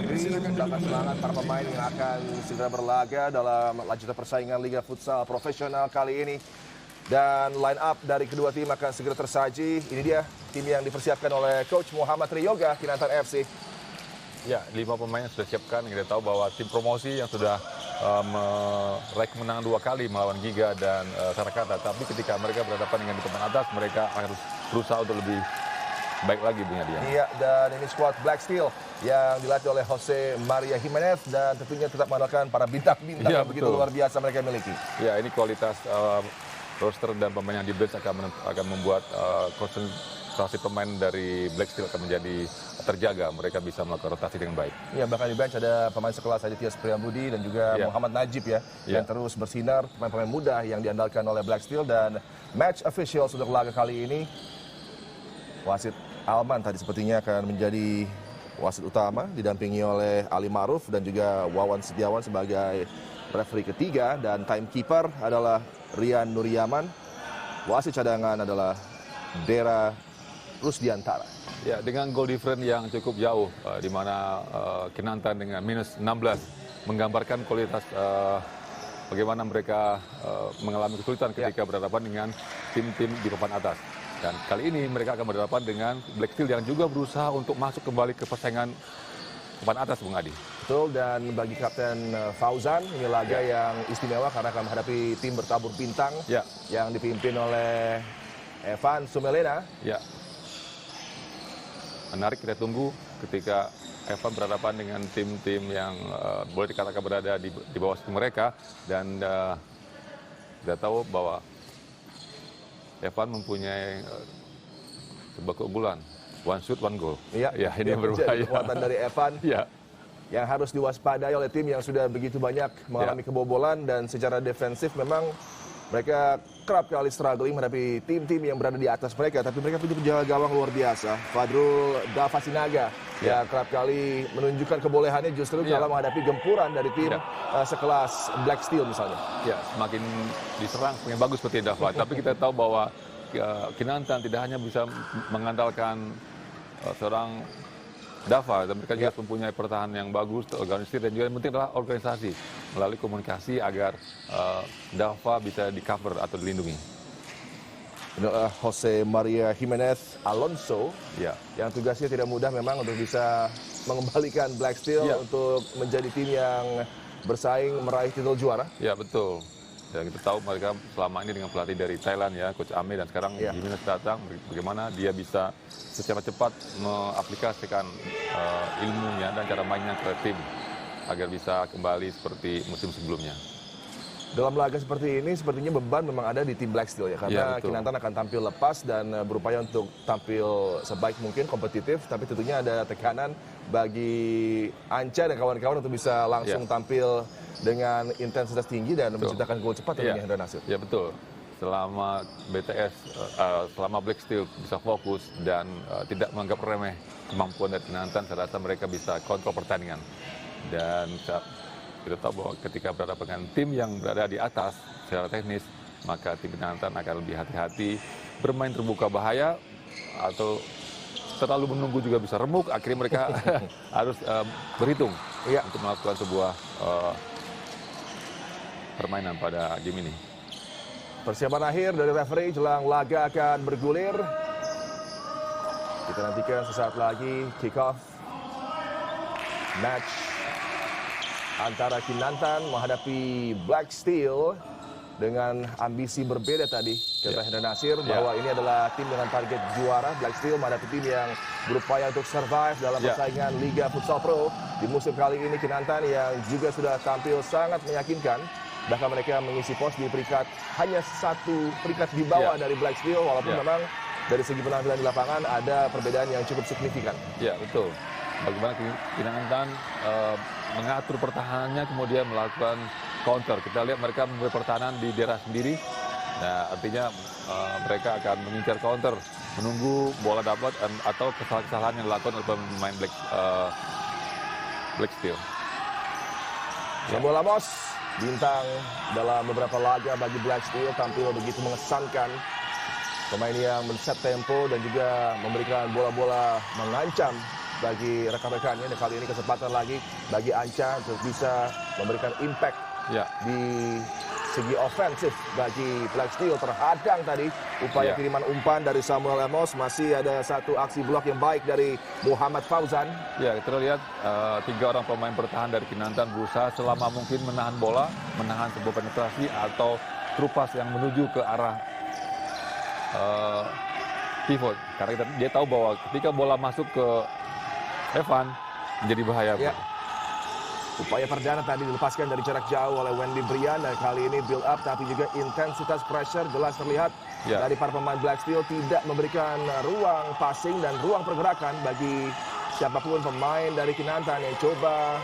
Negeri mendatangkan semangat para pemain yang akan segera berlaga dalam lanjutan persaingan Liga Futsal Profesional kali ini. Dan line up dari kedua tim akan segera tersaji. Ini dia tim yang dipersiapkan oleh Coach Muhammad Triyoga, Kinantan FC. Ya, 5 pemain yang sudah siapkan. Kita tahu bahwa tim promosi yang sudah meraih kemenangan 2 kali melawan Giga dan Sarakata. Tapi ketika mereka berhadapan dengan di papan atas, mereka harus berusaha untuk lebih baik lagi punya dia. Iya, dan ini squad Black Steel yang dilatih oleh Jose Maria Jimenez dan tentunya tetap mengandalkan para bintang-bintang yang begitu luar biasa mereka miliki. Ya, ini kualitas roster dan pemain yang di bench akan membuat konsentrasi pemain dari Black Steel akan menjadi terjaga. Mereka bisa melakukan rotasi dengan baik. Iya, bahkan di bench ada pemain sekelas Aditya Priyambudi dan juga Muhammad Najib ya, yang terus bersinar, pemain-pemain muda yang diandalkan oleh Black Steel. Dan match official untuk laga kali ini, wasit Alman tadi sepertinya akan menjadi wasit utama, didampingi oleh Ali Maruf dan juga Wawan Setiawan sebagai referee ketiga, dan timekeeper adalah Rian Nuryaman. Wasit cadangan adalah Dera Rusdiantara. Ya, dengan goal difference yang cukup jauh, di mana Kinantan dengan minus 16 menggambarkan kualitas bagaimana mereka mengalami kesulitan ketika berhadapan dengan tim-tim di papan atas. Dan kali ini mereka akan berhadapan dengan Black Steel yang juga berusaha untuk masuk kembali ke persaingan papan atas, Bung Adi. Betul, dan bagi Kapten Fauzan, ini laga yang istimewa karena akan menghadapi tim bertabur bintang yang dipimpin oleh Evan Sumelena. Ya, menarik, kita tunggu ketika Evan berhadapan dengan tim-tim yang boleh dikatakan berada di bawah mereka. Dan kita tahu bahwa Evan mempunyai sebuah keunggulan, one shoot, one goal. Iya, ini yang berbahaya. Kekuatan dari Evan yang harus diwaspadai oleh tim yang sudah begitu banyak mengalami kebobolan, dan secara defensif memang mereka kerap kali struggling menghadapi tim-tim yang berada di atas mereka. Tapi mereka punya penjaga gawang luar biasa, Fadrul Davasinaga, yang kerap kali menunjukkan kebolehannya justru dalam menghadapi gempuran dari tim sekelas Black Steel misalnya. Ya, semakin diserang semakin bagus seperti Dava. Tapi kita tahu bahwa Kinantan tidak hanya bisa mengandalkan seorang Dava, dan mereka juga mempunyai pertahanan yang bagus, organisasi, dan juga yang penting adalah organisasi melalui komunikasi agar Dava bisa di cover atau dilindungi. Jose Maria Jimenez Alonso yang tugasnya tidak mudah memang untuk bisa mengembalikan Black Steel untuk menjadi tim yang bersaing meraih titel juara. Ya, betul. Dan kita tahu mereka selama ini dengan pelatih dari Thailand Coach Ame, dan sekarang Jimenez datang, bagaimana dia bisa secara cepat mengaplikasikan ilmunya dan cara mainnya ke tim agar bisa kembali seperti musim sebelumnya. Dalam laga seperti ini, sepertinya beban memang ada di tim Black Steel ya, karena Kinantan akan tampil lepas dan berupaya untuk tampil sebaik mungkin, kompetitif, tapi tentunya ada tekanan bagi Anca dan kawan-kawan untuk bisa langsung tampil dengan intensitas tinggi dan menciptakan gol cepat tentunya, Hendra Nasir. Ya, betul. Selama selama Black Steel bisa fokus dan tidak menganggap remeh kemampuan dari Kinantan, saya rasa mereka bisa kontrol pertandingan. Dan kita tahu bahwa ketika berhadapan dengan tim yang berada di atas secara teknis, maka tim Kinantan akan lebih hati-hati, bermain terbuka bahaya, atau terlalu menunggu juga bisa remuk. Akhirnya mereka harus berhitung untuk melakukan sebuah permainan pada game ini. Persiapan akhir dari referee jelang laga akan bergulir. Kita nantikan sesaat lagi kick off match antara Kinantan menghadapi Black Steel dengan ambisi berbeda tadi, kata Hendra Nasir, bahwa ini adalah tim dengan target juara. Black Steel menghadapi tim yang berupaya untuk survive dalam persaingan Liga Futsal Pro di musim kali ini. Kinantan yang juga sudah tampil sangat meyakinkan, bahkan mereka mengisi pos di peringkat hanya 1 peringkat di bawah dari Black Steel, walaupun memang dari segi penampilan di lapangan ada perbedaan yang cukup signifikan. Ya, betul. Bagaimana Kinantan mengatur pertahanannya, kemudian melakukan counter. Kita lihat mereka memulai pertahanan di daerah sendiri. Nah, artinya mereka akan mengincar counter, menunggu bola dapat atau kesalahan-kesalahan yang dilakukan oleh pemain Black Steel. Samuel Amos, bintang dalam beberapa laga bagi Black Steel, tampil begitu mengesankan. Pemain yang men-set tempo dan juga memberikan bola-bola mengancam bagi rekan-rekannya. Dan kali ini kesempatan lagi bagi Anca untuk bisa memberikan impact Ya. di segi ofensif bagi Black Steel. Terhadang tadi upaya Ya. kiriman umpan dari Samuel Amos. Masih ada satu aksi blok yang baik dari Muhammad Fauzan. Ya, kita lihat 3 orang pemain bertahan dari Kinantan berusaha selama mungkin menahan bola, menahan sebuah penetrasi atau trupas yang menuju ke arah pivot. Karena dia tahu bahwa ketika bola masuk ke Evan menjadi bahaya. Ya. Upaya perdana tadi dilepaskan dari jarak jauh oleh Wendy Brian, dan kali ini build up tapi juga intensitas pressure jelas terlihat dari para pemain Black Steel, tidak memberikan ruang passing dan ruang pergerakan bagi siapapun pemain dari Kinantan yang coba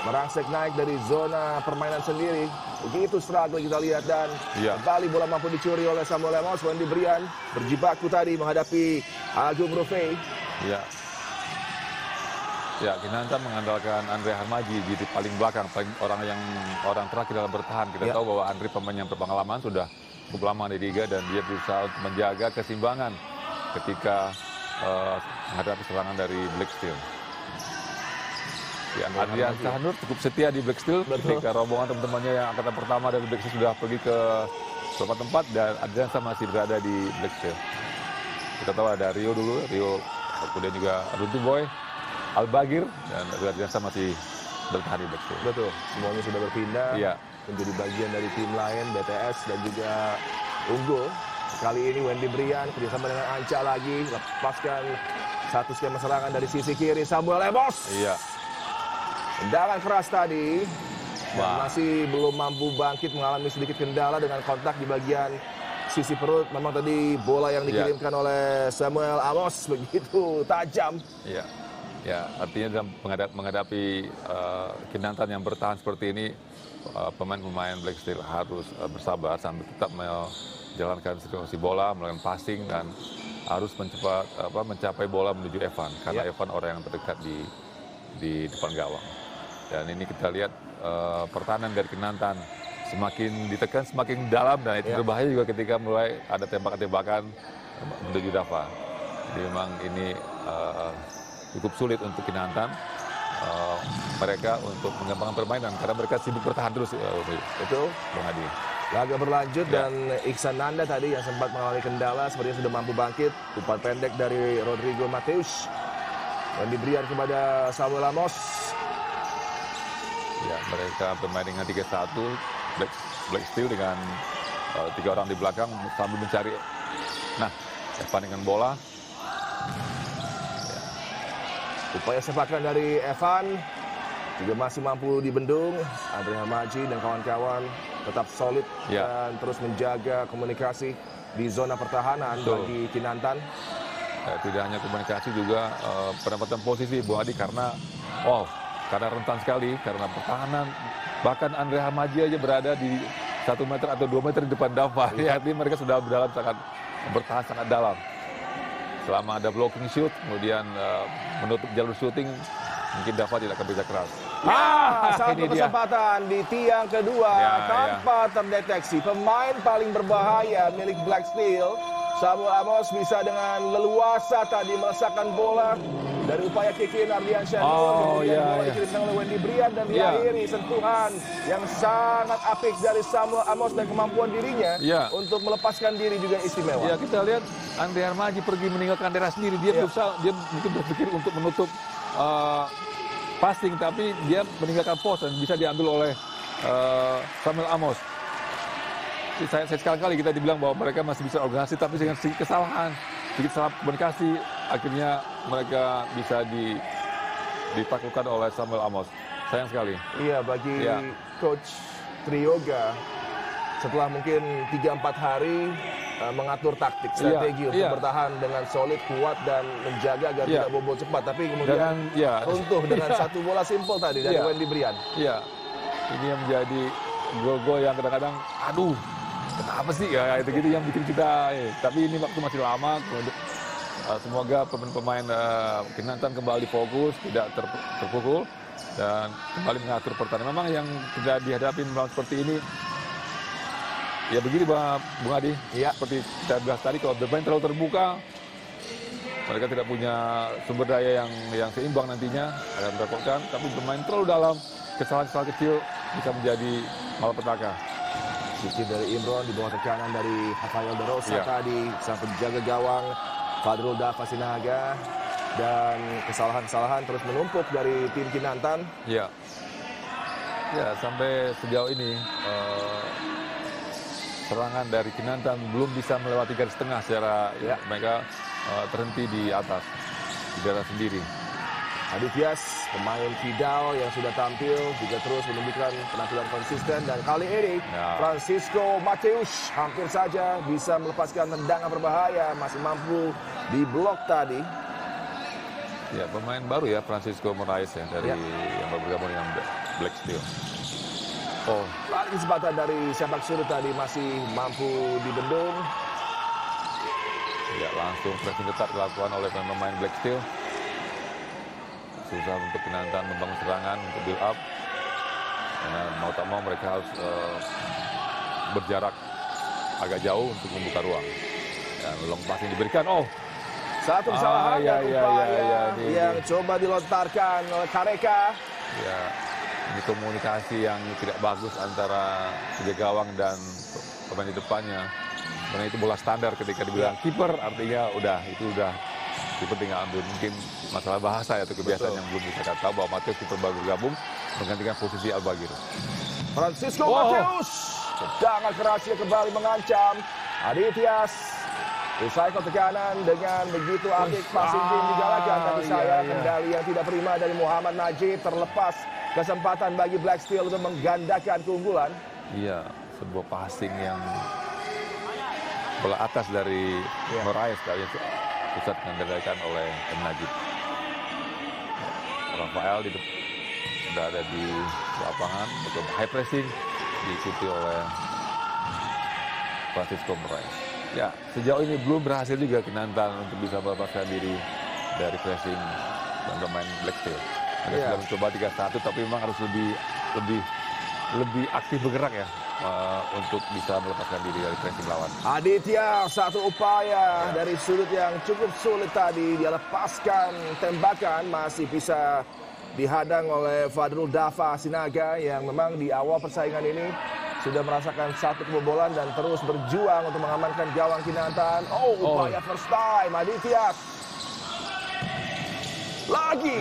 merangsek naik dari zona permainan sendiri. Begitu struggle kita lihat, dan kembali bola mampu dicuri oleh Samuel Amos. Wendy Brian berjibaku tadi menghadapi Agung Rufai. Ya, Kinantan mengandalkan Andre Harmaji di paling belakang, orang terakhir dalam bertahan. Kita tahu bahwa Andre pemain yang berpengalaman, sudah cukup lama di liga, dan dia berusaha untuk menjaga keseimbangan ketika menghadapi serangan dari Black Steel. Ya, Adrian Sahanur cukup setia di Black Steel. Ketika rombongan teman-temannya yang angkatan pertama dari Black Steel sudah pergi ke beberapa tempat, dan Adrian masih berada di Black Steel. Kita tahu ada Rio dulu, kemudian juga Runtu Boy, Al-Bagir, dan Adriansa masih bertahan di Black Steel. Betul, semuanya sudah berpindah menjadi bagian dari tim lain, BTS dan juga Unggul. Kali ini Wendy Brian kerjasama dengan Anca lagi, lepaskan satu skema serangan dari sisi kiri, Samuel Amos. Tendangan keras tadi, dan masih belum mampu bangkit, mengalami sedikit kendala dengan kontak di bagian sisi perut. Memang tadi bola yang dikirimkan oleh Samuel Amos begitu tajam. Ya, artinya dalam menghadapi Kinantan yang bertahan seperti ini, pemain-pemain Black Steel harus bersabar sambil tetap menjalankan sirkulasi bola, melakukan passing, dan harus mencapai bola menuju Evan, karena Evan orang yang terdekat di depan gawang. Dan ini kita lihat pertahanan dari Kinantan semakin ditekan, semakin dalam, dan itu berbahaya juga ketika mulai ada tembakan-tembakan menuju Dava. Jadi memang ini cukup sulit untuk Kinantan mereka untuk mengembangkan permainan, karena mereka sibuk bertahan terus. Betul, Bang Adi. Laga berlanjut dan Iksan Nanda tadi yang sempat mengalami kendala sepertinya sudah mampu bangkit. Umpan pendek dari Rodrigo Mateus dan diberikan kepada Samuel Amos. Ya, mereka bermain dengan 3-1, Black Steel dengan 3 orang di belakang sambil mencari. Nah, Evan dengan bola. Upaya sepakan dari Evan juga masih mampu dibendung. Andre Harmaji dan kawan-kawan tetap solid dan terus menjaga komunikasi di zona pertahanan bagi Kinantan. Tidak hanya komunikasi, juga penempatan posisi, Bung Adi, karena rentan sekali, karena pertahanan. Bahkan Andre Harmaji aja berada di 1 meter atau 2 meter di depan Dava. Artinya mereka sudah bertahan sangat dalam. Selama ada blocking shoot, kemudian menutup jalur shooting, mungkin Dava tidak akan bisa keras. Satu kesempatan di tiang kedua tanpa terdeteksi. Pemain paling berbahaya milik Black Steel, Samuel Amos, bisa dengan leluasa tadi melesakkan bola dari upaya kick-in Ardian Shanur. Kemudian bola dikirimkan oleh Wendy Brian, dan diakhiri sentuhan yang sangat apik dari Samuel Amos, dan kemampuan dirinya untuk melepaskan diri juga istimewa. Ya, kita lihat Andre Harmaji pergi meninggalkan daerah sendiri. Dia berusaha, dia mungkin berpikir untuk menutup passing, tapi dia meninggalkan pos dan bisa diambil oleh Samuel Amos. Saya sekali-kali kita dibilang bahwa mereka masih bisa organisasi, tapi dengan sedikit kesalahan, sedikit salah komunikasi, akhirnya mereka bisa ditaklukkan oleh Samuel Amos. Sayang sekali. Iya, bagi Coach Trioga, setelah mungkin 3-4 hari mengatur taktik, strategi untuk bertahan dengan solid, kuat, dan menjaga agar tidak bobol cepat. Tapi kemudian runtuh dengan satu bola simpel tadi dari Wendy Brian. Iya, ini yang menjadi gol-gol yang kadang-kadang, aduh, kenapa sih ya, itu yang bikin kita. Tapi ini waktu masih lama. Semoga pemain-pemain Kinantan kembali fokus, tidak terpukul, dan kembali mengatur pertandingan. Memang yang tidak dihadapi melawan seperti ini, ya begini Bung Adi, seperti kita bahas tadi, kalau bermain terlalu terbuka, mereka tidak punya sumber daya yang seimbang nantinya, akan merepotkan. Tapi bermain terlalu dalam, kesalahan-kesalahan kecil bisa menjadi malapetaka. Cici dari Imron di bawah tekanan dari Rafael De Rosa tadi, sang penjaga gawang Fadrul Dafa Sinaga, dan kesalahan-kesalahan terus menumpuk dari tim Kinantan. Ya, sampai sejauh ini serangan dari Kinantan belum bisa melewati garis tengah secara mereka terhenti di atas, di daerah sendiri. Adityas, pemain Vidal yang sudah tampil, juga terus menunjukkan penampilan konsisten. Dan kali ini Francisco Mateus hampir saja bisa melepaskan tendangan berbahaya, masih mampu diblok tadi. Ya, pemain baru ya, Francisco Moraes ya, dari yang baru bergabung dengan Black Steel. Lagi kesempatan dari sepak surut tadi masih mampu dibendung. Ya, langsung pressing ketat dilakukan oleh pemain Black Steel. Susah untuk Kinantan membangun serangan untuk build up. Karena mau tak mau mereka harus berjarak agak jauh untuk membuka ruang. Dan long passing diberikan. Satu kesalahan dan upaya yang coba dilontarkan oleh Kareka. Ya, ini komunikasi yang tidak bagus antara penjaga gawang dan pemain di depannya. Karena itu bola standar ketika dibilang kiper, artinya itu udah kiper tinggal ambil. Mungkin masalah bahasa atau kebiasaan yang belum bisa tahu bahwa Mateus kiper baru bergabung menggantikan posisi Albagir. Francisco Mateus, tendangan kerasnya kembali mengancam Adityas. Usai tekanan dengan begitu apik passing game digalakan, tapi kendali yang tidak prima dari Muhammad Najib, terlepas kesempatan bagi Black Steel untuk menggandakan keunggulan. Iya, sebuah passing yang bola atas dari Moraes yang pusat dikendalikan oleh M. Najib. Rafael sudah ada di lapangan untuk high pressing, diikuti oleh Francisco Moraes. Ya, sejauh ini belum berhasil juga Kinantan untuk bisa melepaskan diri dari pressing dan pemain Black Steel. Mereka sudah mencoba 3-1, tapi memang harus lebih aktif bergerak ya untuk bisa melepaskan diri dari pressing lawan. Aditya, satu upaya dari sudut yang cukup sulit tadi, dia lepaskan tembakan, masih bisa dihadang oleh Fadrul Dafa Sinaga yang memang di awal persaingan ini sudah merasakan satu kebobolan dan terus berjuang untuk mengamankan gawang Kinantan. Upaya first time Aditya. Lagi.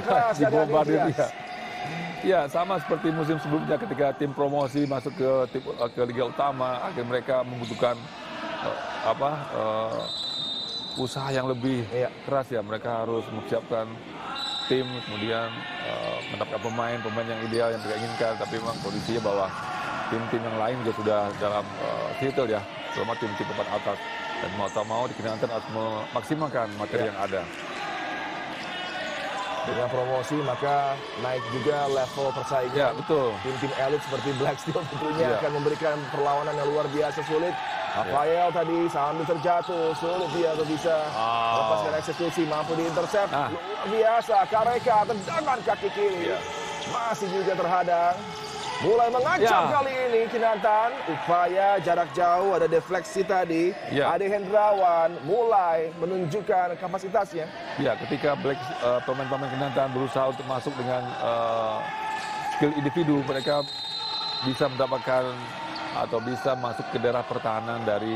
Keras dari Aditya. Ya, sama seperti musim sebelumnya ketika tim promosi masuk ke Liga Utama, akhirnya mereka membutuhkan usaha yang lebih keras ya. Mereka harus mempersiapkan tim, kemudian mendapatkan pemain yang ideal yang mereka inginkan. Tapi memang kondisinya bahwa tim-tim yang lain juga sudah dalam settle ya, terutama tim-tim papan atas. Dan mau tak mau di Kinantan harus memaksimalkan materi yang ada. Dengan promosi maka naik juga level persaingan. Ya, betul. Tim-tim elit seperti Black Steel tentunya akan memberikan perlawanan yang luar biasa sulit. Rafael tadi sambil terjatuh, sulit dia untuk bisa melepaskan eksekusi, mampu diintersep. Luar biasa, Kareka tendangan kaki kiri. Masih juga terhadang. Mulai mengancam kali ini Kinantan. Upaya jarak jauh, ada defleksi tadi. Ade Hendrawan mulai menunjukkan kapasitasnya. Ya, ketika pemain-pemain Kinantan berusaha untuk masuk dengan skill individu, mereka bisa mendapatkan atau bisa masuk ke daerah pertahanan dari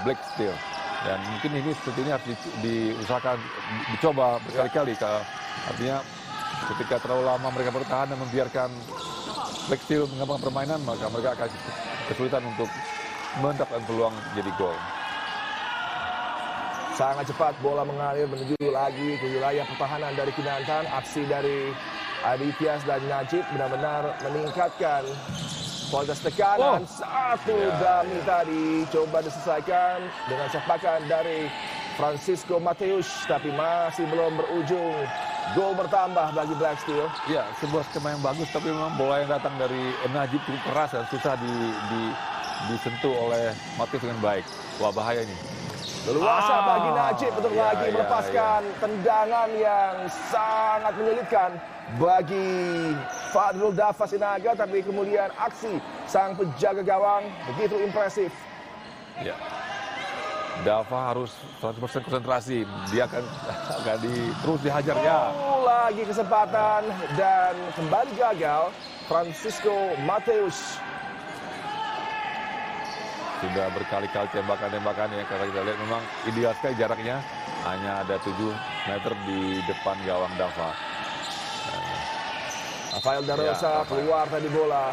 Black Steel. Dan mungkin ini seperti ini harus diusahakan, dicoba berkali-kali. Artinya ketika terlalu lama mereka bertahan dan membiarkan Black Steel mengembangkan permainan, maka mereka akan kesulitan untuk mendapatkan peluang jadi gol. Sangat cepat bola mengalir menuju lagi ke wilayah pertahanan dari Kinantan. Aksi dari Adityas dan Najib benar-benar meningkatkan kualitas tekanan. Satu dummy tadi coba diselesaikan dengan sepakan dari Francisco Mateus, tapi masih belum berujung. Gol bertambah bagi Black Steel. Ya, sebuah skema yang bagus, tapi memang bola yang datang dari Najib cukup keras dan susah disentuh oleh Mateus dengan baik. Wah, bahaya ini. Leluasa bagi Najib untuk lagi melepaskan tendangan yang sangat menyulitkan bagi Fadrul Dafa Sinaga, tapi kemudian aksi sang penjaga gawang begitu impresif. Ya. Dava harus 100% konsentrasi. Dia akan terus dihajar ya. Lagi kesempatan dan kembali gagal Francisco Mateus. Sudah berkali-kali tembakan-tembakan ya, karena kita lihat memang ideal sekali jaraknya. Hanya ada 7 meter di depan gawang Dava. Rafael da Rosa keluar tadi bola.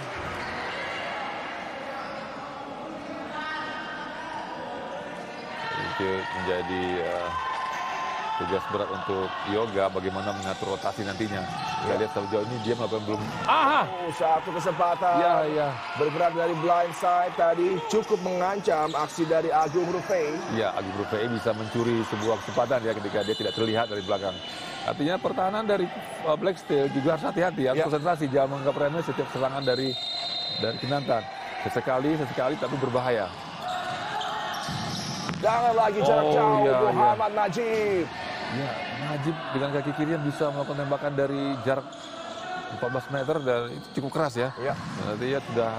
Itu menjadi tugas berat untuk Yoga, bagaimana mengatur rotasi nantinya. Kita lihat sejauh ini dia melakukan belum. Satu kesempatan. Ya. Bergerak dari blind side tadi cukup mengancam aksi dari Agung Rufai. Ya, Agung Rufai bisa mencuri sebuah kesempatan ya ketika dia tidak terlihat dari belakang. Artinya pertahanan dari Black Steel juga harus hati-hati, harus konsentrasi, jangan menganggap remeh setiap serangan dari Kinantan. Sesekali tapi berbahaya. Jangan lagi jarak jauh Muhammad Najib. Ya, Najib dengan kaki kiri bisa melakukan tembakan dari jarak 14 meter dan itu cukup keras ya. Berarti ya sudah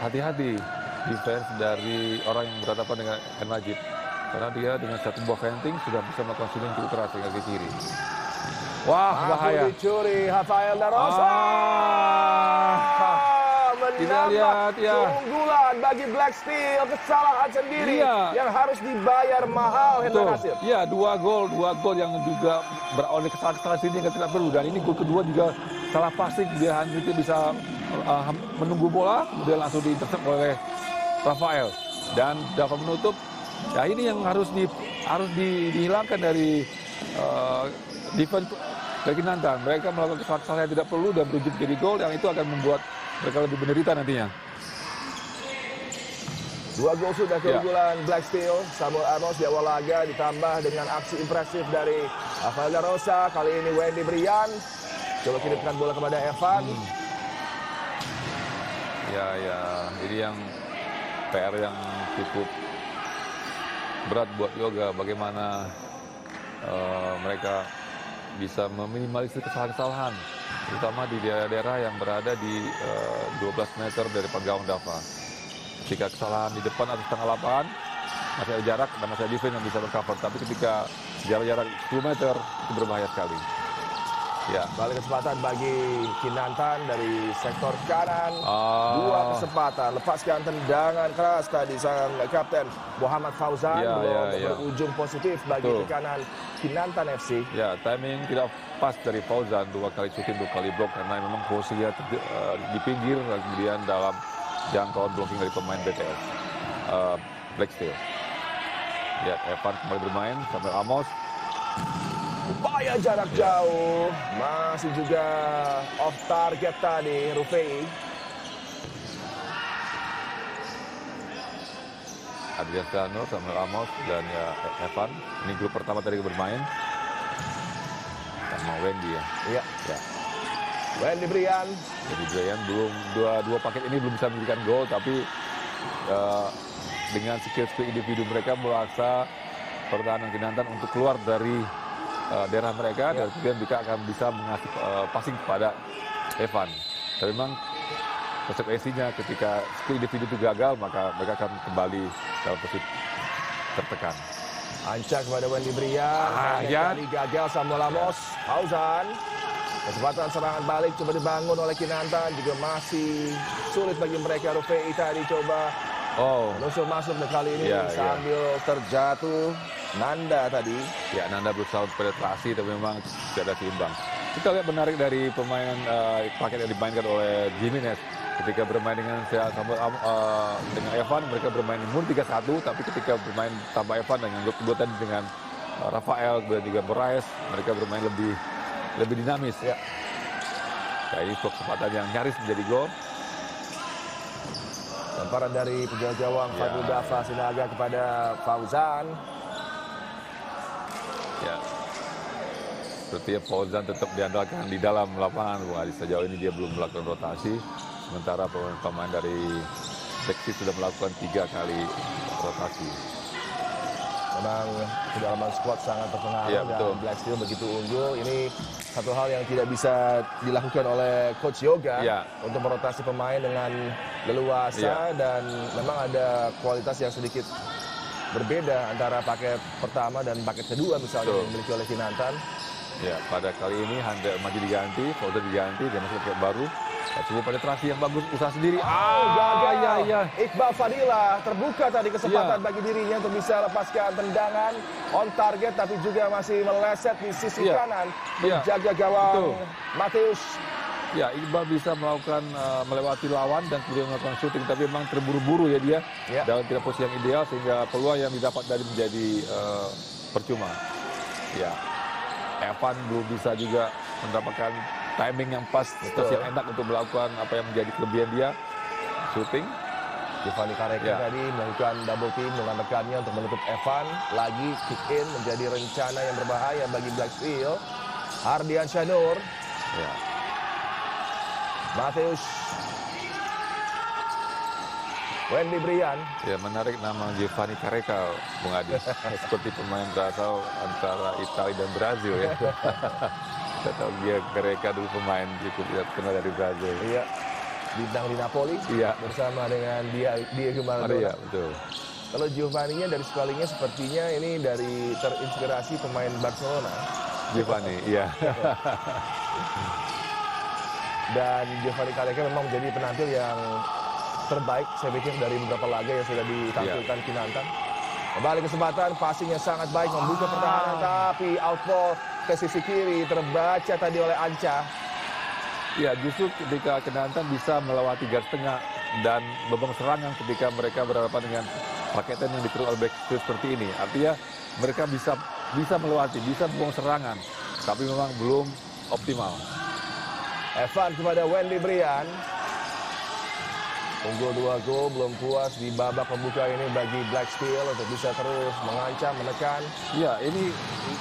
hati-hati defense dari orang yang berhadapan dengan Najib. Karena dia dengan satu buah feinting sudah bisa melakukan shooting cukup keras dengan kaki kiri. Wah, bahaya. Dicuri Rafael da Rosa. Kita lihat ya. Keunggulan bagi Black Steel, kesalahan sendiri yang harus dibayar mahal. Iya, dua gol yang juga berawal dari kesalahan sini yang tidak perlu. Dan ini gol kedua juga salah passing, dia hanya bisa menunggu bola, kemudian langsung diintercept oleh Rafael. Dan Dava menutup. Ya ini yang harus dihilangkan dari defense dari Kinantan. Mereka melakukan kesalahan yang tidak perlu dan berujung jadi gol, yang itu akan membuat mereka lebih menderita nantinya. 2 gol sudah keunggulan Black Steel. Samuel Amos di awal laga ditambah dengan aksi impresif dari Rafael da Rosa. Kali ini Wendy Brian coba kirimkan bola kepada Evan. Ya, ini yang PR yang cukup berat buat Yoga. Bagaimana mereka bisa meminimalisir kesalahan-kesalahan, terutama di daerah-daerah yang berada di 12 meter dari gawang Dava. Ketika kesalahan di depan atau setengah lapangan, masih ada jarak dan masih ada defense yang bisa bercover. Tapi ketika jarak 10 meter, itu berbahaya sekali. Ya. Balik kesempatan bagi Kinantan dari sektor kanan. 2 kesempatan. Lepaskan tendangan keras tadi sang kapten Muhammad Fauzan. Berujung positif bagi tekanan Kinantan FC. Ya, timing tidak pas dari Fauzan. 2 kali shooting, 2 kali blok. Karena memang posisinya di pinggir dan kemudian dalam jangkauan blocking dari pemain BTS. Black Steel. Lihat Evan kembali bermain sampai Amos. Upaya jarak jauh, masih juga off target tadi Rufai. Adrian Stano, Samuel Amos dan Evan. Ini grup pertama tadi bermain. Sama Wendy ya. Iya. Wendy Brian belum dua paket ini belum bisa memberikan gol, tapi dengan skill individu mereka memaksa pertahanan Kinantan untuk keluar dari daerah mereka dan kemudian mereka akan bisa mengasih passing kepada Evan. Tapi memang konsekuensinya ketika skill individu itu gagal, maka mereka akan kembali dalam posisi tertekan. Ancak kepada Wendy Brian. Kali gagal Samuel Amos. Fauzan. Kesempatan serangan balik coba dibangun oleh Kinantan, juga masih sulit bagi mereka. Rufai tadi coba menusuk masuk kali ini sambil terjatuh. Nanda tadi. Ya, Nanda berusaha penetrasi tapi memang tidak seimbang. Kita lihat menarik dari pemain paket yang dimainkan oleh Jimenez. Ketika bermain dengan Evan, mereka bermain imun 3-1, tapi ketika bermain tanpa Evan dengan kedua tadi dengan Rafael dan juga Moraes, mereka bermain lebih dinamis. Ya, ini kesempatan yang nyaris menjadi gol. Lemparan dari penjaga gawang Fadul Dava Sinaga kepada Fauzan. Ya, sepertinya Fauzan tetap diandalkan di dalam lapangan. Sejauh ini dia belum melakukan rotasi. Sementara pemain dari Black Steel sudah melakukan 3 kali rotasi. Memang kedalaman squad sangat terpengaruh dan Black Steel begitu unggul. Ini satu hal yang tidak bisa dilakukan oleh Coach Yoga untuk merotasi pemain dengan leluasa dan memang ada kualitas yang sedikit berbeda antara paket pertama dan paket kedua misalnya yang dimiliki oleh Kinantan. Ya, pada kali ini handle maju diganti, folder diganti, dia masuk paket baru. Coba penetrasi yang bagus, usaha sendiri. Gagal. Ya. Iqbal Fadila terbuka tadi kesempatan bagi dirinya untuk bisa lepaskan tendangan on target, tapi juga masih meleset di sisi kanan menjaga gawang Mateus. Ya, Iqbal bisa melakukan melewati lawan dan kemudian melakukan shooting, tapi memang terburu-buru ya dia dalam tidak posisi yang ideal sehingga peluang yang didapat dari menjadi percuma. Ya, Evan belum bisa juga mendapatkan timing yang pas, situasi yang enak untuk melakukan apa yang menjadi kelebihan dia, shooting. Giovanni Carreca tadi melakukan double team dengan rekannya untuk menutup Evan. Lagi kick in menjadi rencana yang berbahaya bagi Black Steel. Hardian Syanur. Ya. Mateus. Wendy Brian. Ya, menarik nama Giovanni Carreca, Bung Adi. Seperti pemain berasal antara Italia dan Brazil ya. Kita tahu dia Carreca dulu pemain cukup terkenal dari Brazil. Iya. Bintang di Napoli. Iya. Bersama dengan Diego Maradona. Iya, betul. Kalau Giovanni-nya dari sekelilingnya sepertinya ini dari terinspirasi pemain Barcelona. Giovanni, iya. Dan Giovanni Carreca memang menjadi penampil yang terbaik saya pikir dari beberapa laga yang sudah ditampilkan Kinantan. Kembali kesempatan, passingnya sangat baik membuka pertahanan, tapi out ball ke sisi kiri terbaca tadi oleh Anca. Ya, justru ketika Kinantan bisa melewati garis tengah dan beban serangan ketika mereka berhadapan dengan paketan yang dikeruk oleh Black Steel seperti ini. Artinya mereka bisa melewati, bisa membuang serangan, tapi memang belum optimal. Evan kepada Wendy Brian. Unggul 2 gol, belum puas di babak pembuka ini bagi Black Steel untuk bisa terus mengancam, menekan. Ya, ini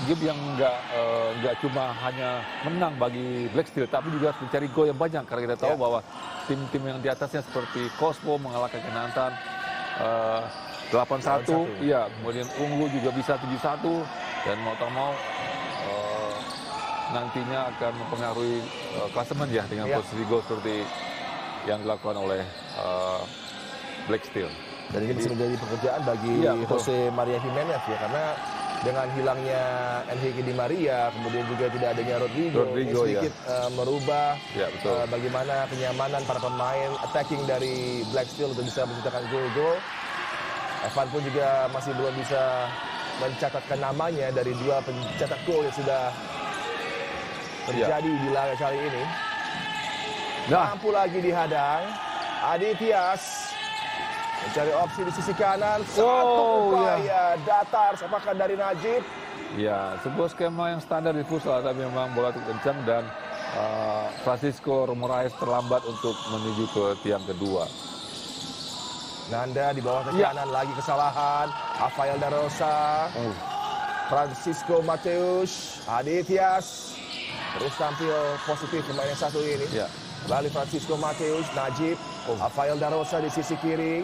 game yang nggak cuma hanya menang bagi Black Steel, tapi juga harus mencari gol yang banyak. Karena kita tahu bahwa tim-tim yang di atasnya seperti Cosmo mengalahkan Kinantan 8-1. Iya, kemudian Unggul juga bisa 7-1. Dan mau tak mau nantinya akan mempengaruhi klasemen ya dengan posisi gol seperti yang dilakukan oleh Black Steel. Dan ini bisa menjadi pekerjaan bagi Jose Maria Jimenez ya, karena dengan hilangnya Enrique Di Maria, kemudian juga tidak adanya Rodrigo ini sedikit merubah bagaimana kenyamanan para pemain attacking dari Black Steel untuk bisa menciptakan gol-gol. Evan pun juga masih belum bisa mencatatkan namanya dari 2 pencetak gol yang sudah terjadi di laga kali ini. Mampu lagi dihadang. Adityas mencari opsi di sisi kanan. Satu upaya datar. Apakah dari Najib? Ya, sebuah skema yang standar di futsal, tapi memang bola cukup kencang dan Francisco Moraes terlambat untuk menuju ke tiang kedua. Nanda di bawah tekanan lagi kesalahan. Rafael da Rosa. Francisco Mateus. Adityas terus tampil positif pemain yang satu ini. Kembali Francisco Mateus, Najib, Rafael da Rosa di sisi kiri.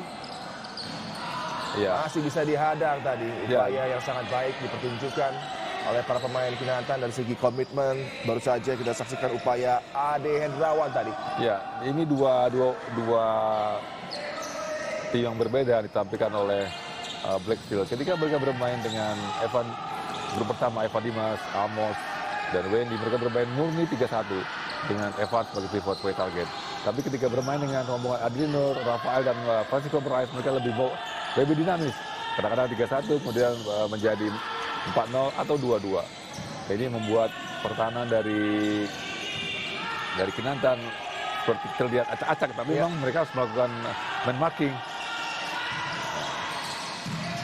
Masih bisa dihadang tadi. Upaya yang sangat baik dipertunjukkan oleh para pemain Kinantan dari segi komitmen. Baru saja kita saksikan upaya Ade Hendrawan tadi. Ya, ini dua tim yang berbeda ditampilkan oleh Black Steel. Ketika mereka bermain dengan Evan, grup pertama Evan Dimas, Amos, dan Wendy, mereka bermain murni 3-1 dengan Evan sebagai pivot sebagai target. Tapi ketika bermain dengan rombongan Adrino, Rafael, dan Francisco Moraes, mereka lebih dinamis. Kadang-kadang 3-1, kemudian menjadi 4-0 atau 2-2. Ini membuat pertahanan dari Kinantan seperti terlihat acak-acak, tapi memang mereka harus melakukan man marking.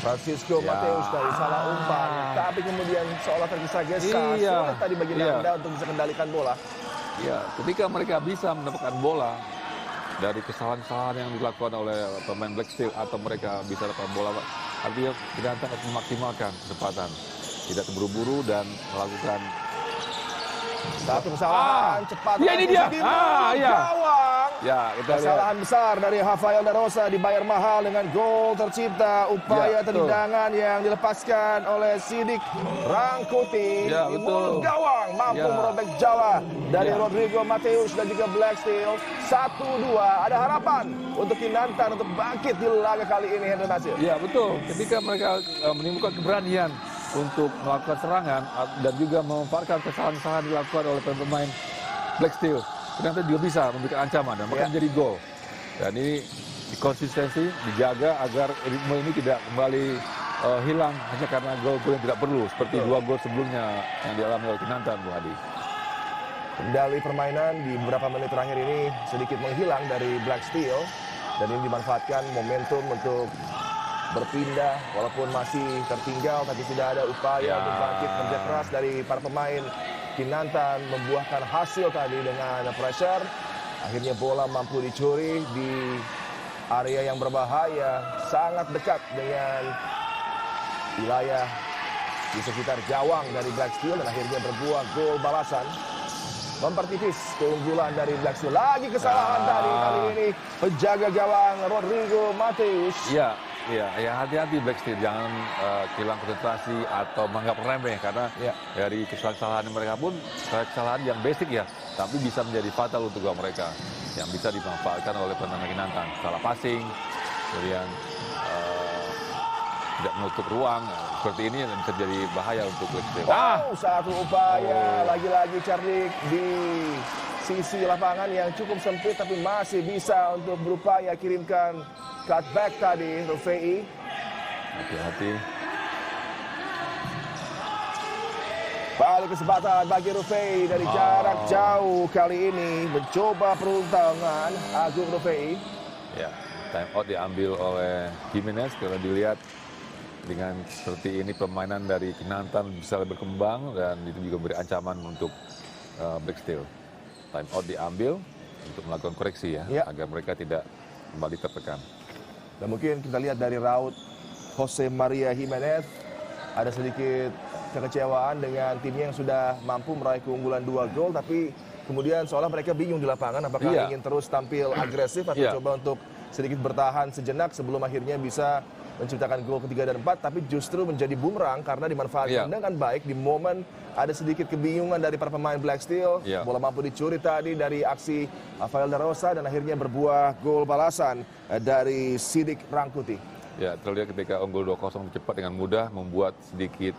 Francisco Mateus dari salah umpan, tapi kemudian seolah tergesa-gesa. Sulit tadi bagi Nanda untuk bisa kendalikan bola. Ya, ketika mereka bisa mendapatkan bola dari kesalahan-kesalahan yang dilakukan oleh pemain Black Steel atau mereka bisa dapat bola, artinya Kinantan harus memaksimalkan kesempatan, tidak terburu-buru dan melakukan satu kesalahan cepat. Ya, ini dia. Gawang. Ya, kita lihat. Kesalahan besar dari Rafael da Rosa dibayar mahal dengan gol tercipta. Upaya Ya, betul. tendangan yang dilepaskan oleh Sidik Rangkuti. Ya, Di betul. mulut gawang mampu Ya. merobek jala dari Ya. Rodrigo Mateus dan juga Blacksteel. 1-2. Ada harapan untuk Kinantan untuk bangkit di laga kali ini, Hendra Nasir. Ya, betul. Ketika mereka menimbulkan keberanian untuk melakukan serangan dan juga memanfaatkan kesalahan-kesalahan dilakukan oleh pemain Black Steel, ternyata juga bisa memberikan ancaman dan bahkan jadi gol. Dan ini konsistensi dijaga agar ritme ini tidak kembali hilang hanya karena gol-gol yang tidak perlu seperti dua gol sebelumnya yang dialami oleh Kinantan, Bu Hadi. Kendali permainan di beberapa menit terakhir ini sedikit menghilang dari Black Steel dan ini dimanfaatkan momentum untuk berpindah walaupun masih tertinggal tapi sudah ada upaya untuk bangkit kerja keras dari para pemain Kinantan membuahkan hasil tadi dengan pressure. Akhirnya bola mampu dicuri di area yang berbahaya, sangat dekat dengan wilayah di sekitar gawang dari Black Steel dan akhirnya berbuah gol balasan. Mempertipis keunggulan dari Black Steel. Lagi kesalahan tadi kali ini penjaga gawang Rodrigo Mateus. Ya hati-hati Black Steel, jangan hilang konsentrasi atau menganggap remeh karena dari kesalahan mereka pun kesalahan yang basic ya, tapi bisa menjadi fatal untuk gawang mereka yang bisa dimanfaatkan oleh pemain Kinantan. Salah passing, kemudian tidak menutup ruang, seperti ini bisa jadi bahaya untuk Black Steel. Satu upaya lagi-lagi Charlie di sisi lapangan yang cukup sempit tapi masih bisa untuk berupaya kirimkan cutback tadi Rufai. Hati-hati. Balik kesempatan bagi Rufai dari jarak jauh kali ini mencoba peruntungan Agung Rufai. Ya, time out diambil oleh Jimenez karena dilihat dengan seperti ini permainan dari Kinantan bisa berkembang dan itu juga beri ancaman untuk Black Steel. Time out diambil untuk melakukan koreksi ya, agar mereka tidak kembali tertekan. Dan mungkin kita lihat dari raut Jose Maria Jimenez ada sedikit kekecewaan dengan timnya yang sudah mampu meraih keunggulan 2 gol tapi kemudian seolah mereka bingung di lapangan apakah ingin terus tampil agresif atau coba untuk sedikit bertahan sejenak sebelum akhirnya bisa menciptakan gol ketiga dan 4 tapi justru menjadi bumerang karena dimanfaatkan dengan baik di momen ada sedikit kebingungan dari para pemain Black Steel. Bola mampu dicuri tadi dari aksi Rafael da Rosa dan akhirnya berbuah gol balasan dari Sidik Rangkuti. Ya, terlihat ketika unggul 2-0 cepat dengan mudah membuat sedikit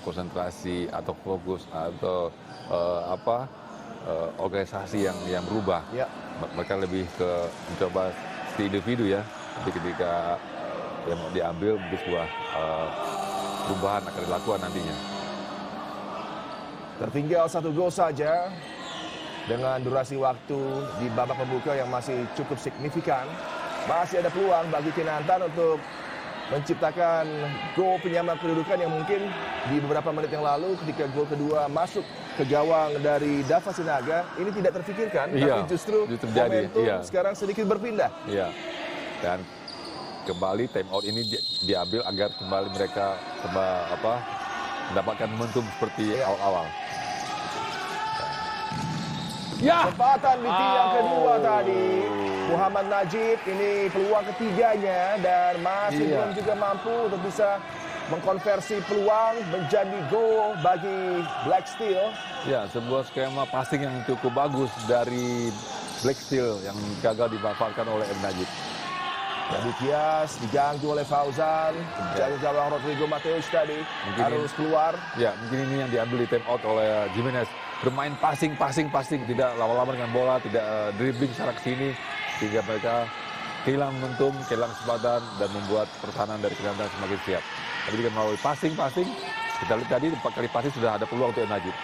konsentrasi atau fokus atau organisasi yang berubah. Mereka lebih ke mencoba si individu ya, tapi ketika yang mau diambil mungkin sebuah perubahan akan dilakukan nantinya. Tertinggal 1 gol saja dengan durasi waktu di babak pembuka yang masih cukup signifikan. Masih ada peluang bagi Kinantan untuk menciptakan gol penyama kedudukan yang mungkin di beberapa menit yang lalu ketika gol kedua masuk ke gawang dari Dava Sinaga ini tidak terfikirkan, tapi justru momentum sekarang sedikit berpindah. Dan kembali time out ini diambil agar kembali mereka mendapatkan momentum seperti awal-awal. Kesempatan di tiang kedua tadi Muhammad Najib, ini peluang ketiganya dan masih belum juga mampu untuk bisa mengkonversi peluang menjadi gol bagi Black Steel. Ya, sebuah skema passing yang cukup bagus dari Black Steel yang gagal dimanfaatkan oleh M. Najib. Jadi Tias diganggu oleh Fauzan, jaga gawang Rodrigo Mateus tadi harus keluar. Ya, mungkin ini yang diambil di time out oleh Jimenez. Bermain passing, tidak lama-lama dengan bola, tidak dribbling secara kesini, sehingga mereka kehilangan momentum, kehilangan kesempatan dan membuat pertahanan dari Kinantan semakin siap. Tapi dengan melalui passing, kita lihat tadi 4 kali passing sudah ada peluang untuk Najib.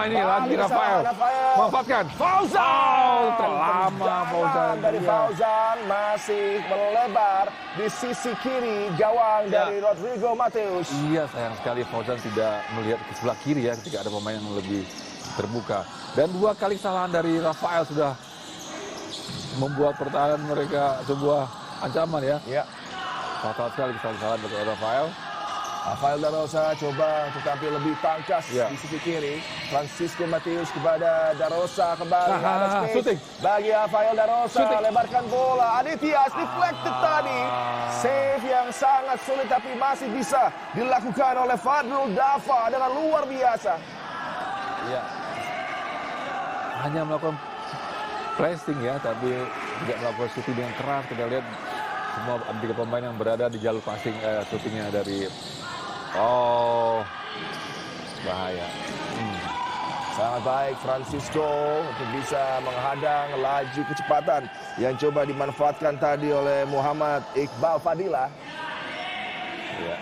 Ini lagi Rafael memanfaatkan. Fauzan terlama dari Fauzan masih melebar di sisi kiri gawang dari Rodrigo Mateus. Iya, sayang sekali Fauzan tidak melihat ke sebelah kiri ya ketika ada pemain yang lebih terbuka. Dan 2 kali kesalahan dari Rafael sudah membuat pertahanan mereka sebuah ancaman ya. Fatal sekali kesalahan dari Rafael. Rafael Darosa coba tetapi lebih tangkas Ya. di sisi kiri. Francisco Matius kepada Darosa kembali. Ada space shooting. bagi Rafael Darosa. Shooting. Lebarkan bola. Aditya deflected tadi. Save yang sangat sulit tapi masih bisa dilakukan oleh Fadlul Dafa dengan luar biasa. Ya. Hanya melakukan pressing ya, tapi tidak melakukan shooting dengan keras. Kita lihat semua 3 pemain yang berada di jalur passing shootingnya dari bahaya. Sangat baik Francisco untuk bisa menghadang laju kecepatan yang coba dimanfaatkan tadi oleh Muhammad Iqbal Fadila. Ya.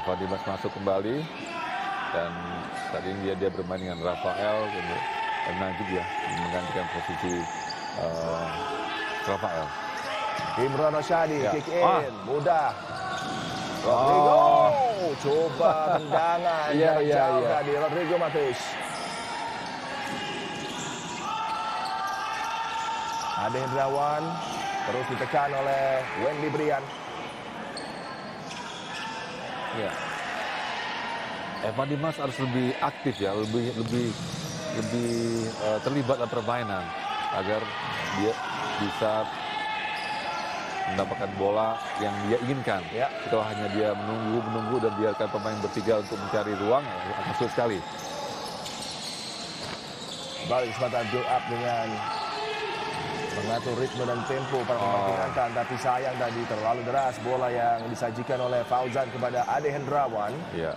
Evan Dimas masuk kembali dan tadi dia bermain dengan Rafael dan Najib ya menggantikan posisi Rafael. Imran Rashadi Ya. kick in mudah. Rodrigo coba tendangan Iya, jarak iya, jauh iya. tadi Rodrigo Matheus. Ade Hendrawan terus ditekan oleh Wendy Brian. Ya. Evan Dimas harus lebih aktif ya, lebih terlibat dalam permainan agar dia bisa mendapatkan bola yang dia inginkan. Ya. Itu hanya dia menunggu dan biarkan pemain bertiga untuk mencari ruang, akan sulit sekali. Balik kesempatan build up dengan mengatur ritme dan tempo para pemain Kinantan, tapi sayang tadi terlalu deras bola yang disajikan oleh Fauzan kepada Ade Hendrawan. Ya.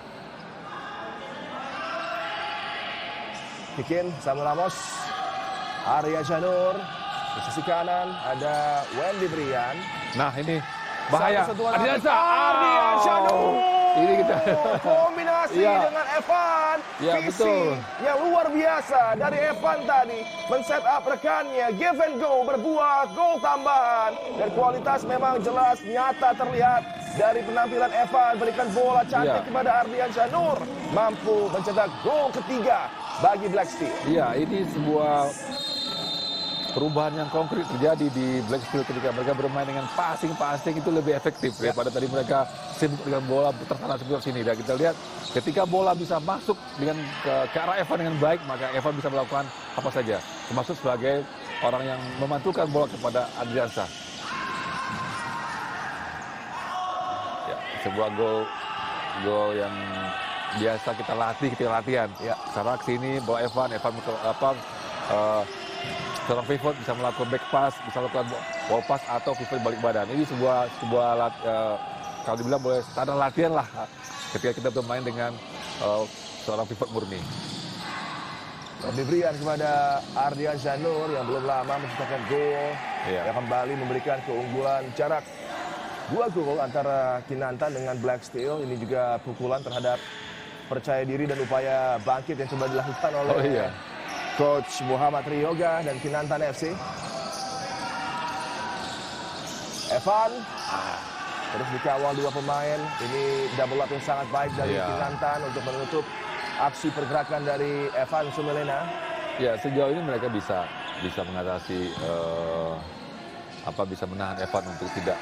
Bikin Samuel Ramos, Arya Janur di sisi kanan ada Wendy Brian. Nah ini bahaya. Ardiansyah. Janur. Ini kita. Kombinasi Iya. dengan Evan. Iya, Visi betul. yang luar biasa dari Evan tadi. Men-set up rekannya. Give and go berbuah gol tambahan. Dan kualitas memang jelas nyata terlihat dari penampilan Evan. Berikan bola cantik Iya. kepada Ardiansyah Nur. Mampu mencetak gol ketiga bagi Black Steel. Iya, ini sebuah perubahan yang konkret terjadi di Black Steel ketika mereka bermain dengan passing itu lebih efektif daripada tadi mereka sibuk dengan bola tertanam seperti sini. Dan kita lihat ketika bola bisa masuk dengan ke arah Evan dengan baik, maka Evan bisa melakukan apa saja, termasuk sebagai orang yang memantulkan bola kepada Adriansyah. Ya, sebuah gol yang biasa kita latihan. Ya. Sekarang kesini bola Evan seorang pivot bisa melakukan back pass, bisa melakukan ball pass atau pivot balik badan. Ini sebuah kalau dibilang boleh standar latihan lah ketika kita bermain dengan seorang pivot murni. Diberikan kepada Ardiansyah Nur yang belum lama menciptakan gol. Iya. Yang kembali memberikan keunggulan jarak 2 gol antara Kinantan dengan Black Steel. Ini juga pukulan terhadap percaya diri dan upaya bangkit yang coba dilakukan oleh Coach Muhammad Ryoga dan Kinantan FC. Evan terus dikawal 2 pemain. Ini double up yang sangat baik dari Kinantan untuk menutup aksi pergerakan dari Evan Sumelena. Ya, sejauh ini mereka bisa mengatasi bisa menahan Evan untuk tidak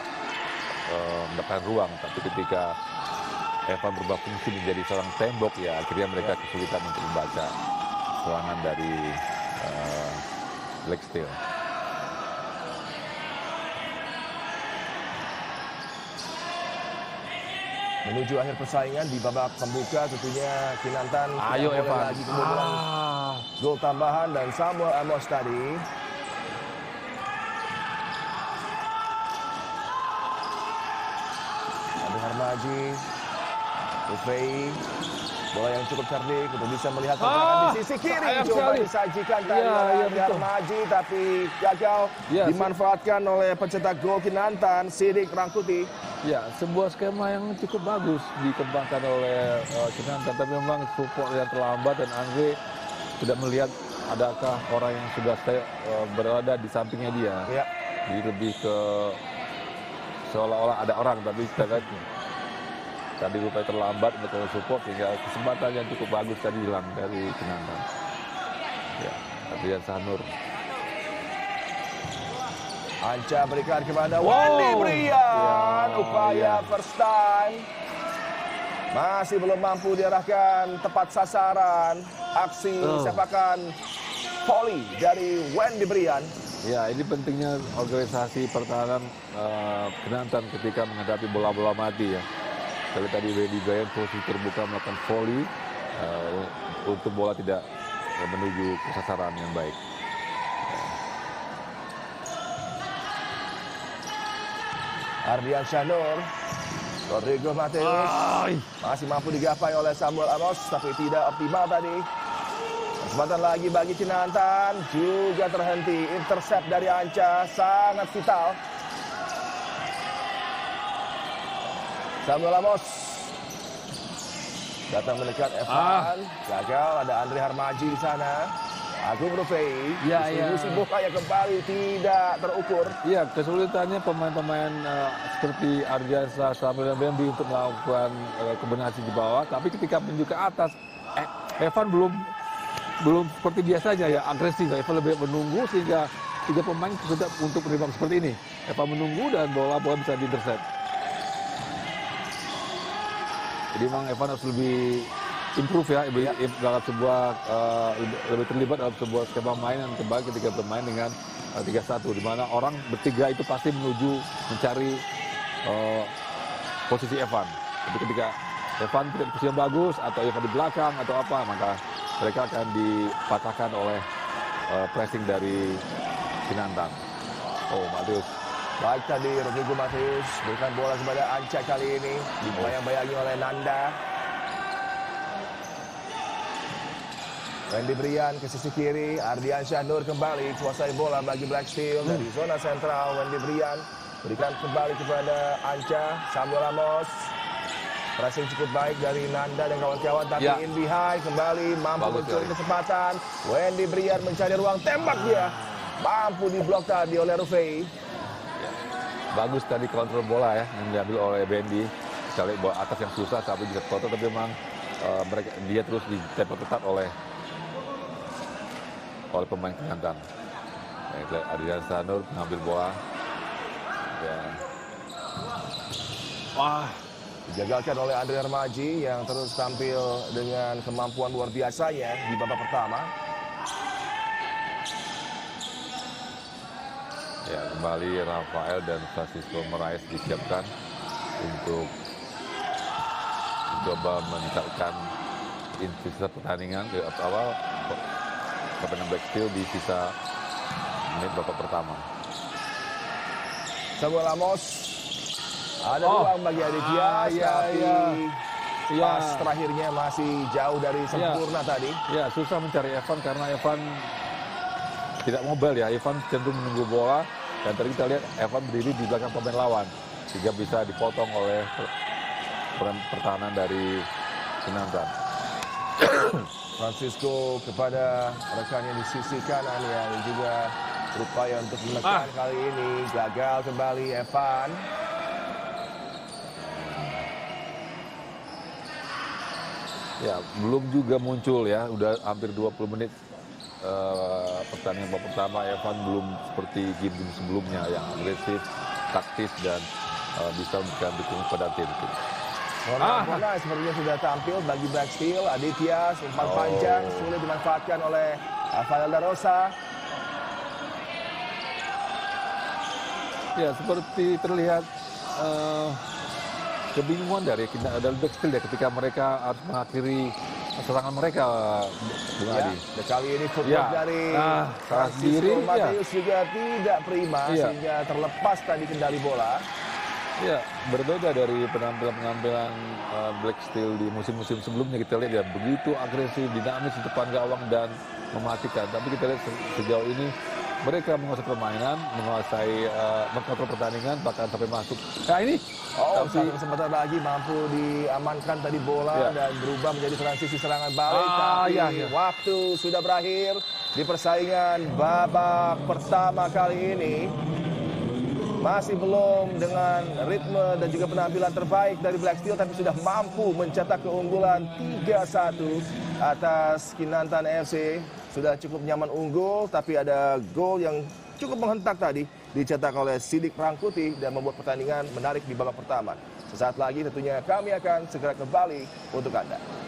mendapatkan ruang. Tapi ketika Evan berubah fungsi menjadi seorang tembok, ya akhirnya mereka kesulitan untuk membaca serangan dari Black Steel. Menuju akhir persaingan di babak pembuka tentunya Kinantan Ayo tidak boleh Evan. lagi kemudian gol tambahan dan Samuel Amos tadi. Ade Harmaji, Rufai, bola yang cukup cerdik untuk bisa melihat pergerakan di sisi kiri. Coba disajikan tadi oleh Ade Harmaji tapi gagal dimanfaatkan oleh pencetak gol Kinantan, Sidik Rangkuti. Ya, sebuah skema yang cukup bagus dikembangkan oleh Kinantan, tapi memang support yang terlambat dan Andre tidak melihat adakah orang yang sudah berada di sampingnya dia. Ya. Jadi lebih ke seolah-olah ada orang, tapi kita lihat tadi rupanya terlambat untuk support sehingga kesempatan yang cukup bagus tadi hilang dari Kinantan. Ya, Adriansyah Nur. Anca berikan kepada Wendy Brian. Upaya first time. Masih belum mampu diarahkan tepat sasaran. Aksi sepakan volley dari Wendy Brian. Ya, ini pentingnya organisasi pertahanan Kinantan ketika menghadapi bola-bola mati ya. Kalau tadi Wendy Brian posisi terbuka melakukan volley untuk bola tidak menuju ke sasaran yang baik. Ardian Syahnur, Rodrigo Mateus masih mampu digapai oleh Samuel Amos, tapi tidak optimal tadi. Kesempatan lagi bagi Kinantan, juga terhenti. Intercept dari Anca, sangat vital. Samuel Amos datang mendekat Evan, gagal. Ada Andri Harmaji di sana. Agung Rufai, distribusi bola yang kembali tidak terukur. Iya, kesulitannya pemain-pemain seperti Ardiansa, Samuel dan Bambi untuk melakukan kombinasi di bawah. Tapi ketika menuju ke atas, Evan belum seperti biasanya ya, agresif. Evan lebih menunggu sehingga tiga pemain sudah untuk berimbang seperti ini. Evan menunggu dan bola bisa diintercept. Jadi memang Evan harus lebih improve ya, dalam sebuah lebih terlibat dalam sebuah skema mainan kembali ketika bermain dengan 3-1, di mana orang bertiga itu pasti menuju mencari posisi Evan. Tapi ketika Evan tidak posisi yang bagus atau Evan di belakang atau apa, maka mereka akan dipatahkan oleh pressing dari Kinantan. Oh, Mateus. Baik tadi Rodrigo Mateus berikan bola kepada Anca kali ini, dibayang-bayangi oleh Nanda. Wendy Brian ke sisi kiri, Ardian Syahnur kembali kuasai bola bagi Black Steel dari zona sentral. Wendy Brian berikan kembali kepada Anca. Samuel Amos, pressing cukup baik dari Nanda dan kawan-kawan, tapi in behind kembali mampu mencuri kesempatan. Wendy Brian mencari ruang tembak, dia mampu diblok tadi oleh Rufai. Bagus tadi kontrol bola ya yang diambil oleh Bendy. Kita lihat bola atas yang susah tapi bisa kotor, tapi memang dia terus ditempel ketat oleh pemain Kinantan. Ardian Syahnur mengambil bola. Ya. Digagalkan oleh Andri Harmaji yang terus tampil dengan kemampuan luar biasanya di babak pertama. Ya, kembali Rafael dan Francisco Moraes disiapkan untuk mencoba meningkatkan intensitas pertandingan di awal pertandingan Black Steel di sisa menit babak pertama. Samuel Amos, ada ruang bagi Aditya, tapi pas terakhirnya masih jauh dari sempurna tadi. Ya, susah mencari Evan karena Evan tidak mobile ya. Evan cenderung menunggu bola dan tadi kita lihat Evan berdiri di belakang pemain lawan sehingga bisa dipotong oleh pertahanan dari Kinantan. Francisco kepada rekannya di sisi kanan yang juga berupaya untuk menekan kali ini. Gagal kembali Evan. Ya, belum juga muncul ya. Udah hampir 20 menit pertandingan babak pertama. Evan belum seperti game-game sebelumnya yang agresif, taktis dan bisa memberikan dukungan pada tim. Bona sepertinya sudah tampil bagi Black Steel. Aditya umpan panjang sulit dimanfaatkan oleh Rafael Darosa. Ya, seperti terlihat kebingungan dari Black Steel ya ketika mereka harus mengakhiri serangan mereka, Bung Adi. Kali ini footwork dari Francisco Mateus juga tidak prima sehingga terlepas tadi kendali bola. Ya, berbeda dari penampilan Black Steel di musim-musim sebelumnya. Kita lihat ya begitu agresif, dinamis di depan gawang dan mematikan. Tapi kita lihat sejauh ini mereka menguasai permainan, menguasai mengkontrol pertandingan, bahkan sampai masuk. Nah ini, satu kesempatan lagi mampu diamankan tadi bola dan berubah menjadi transisi serangan balik. Tapi waktu sudah berakhir di persaingan babak pertama kali ini. Masih belum dengan ritme dan juga penampilan terbaik dari Black Steel, tapi sudah mampu mencetak keunggulan 3-1 atas Kinantan FC. Sudah cukup nyaman unggul, tapi ada gol yang cukup menghentak tadi dicetak oleh Sidik Rangkuti dan membuat pertandingan menarik di babak pertama. Sesaat lagi tentunya kami akan segera kembali untuk Anda.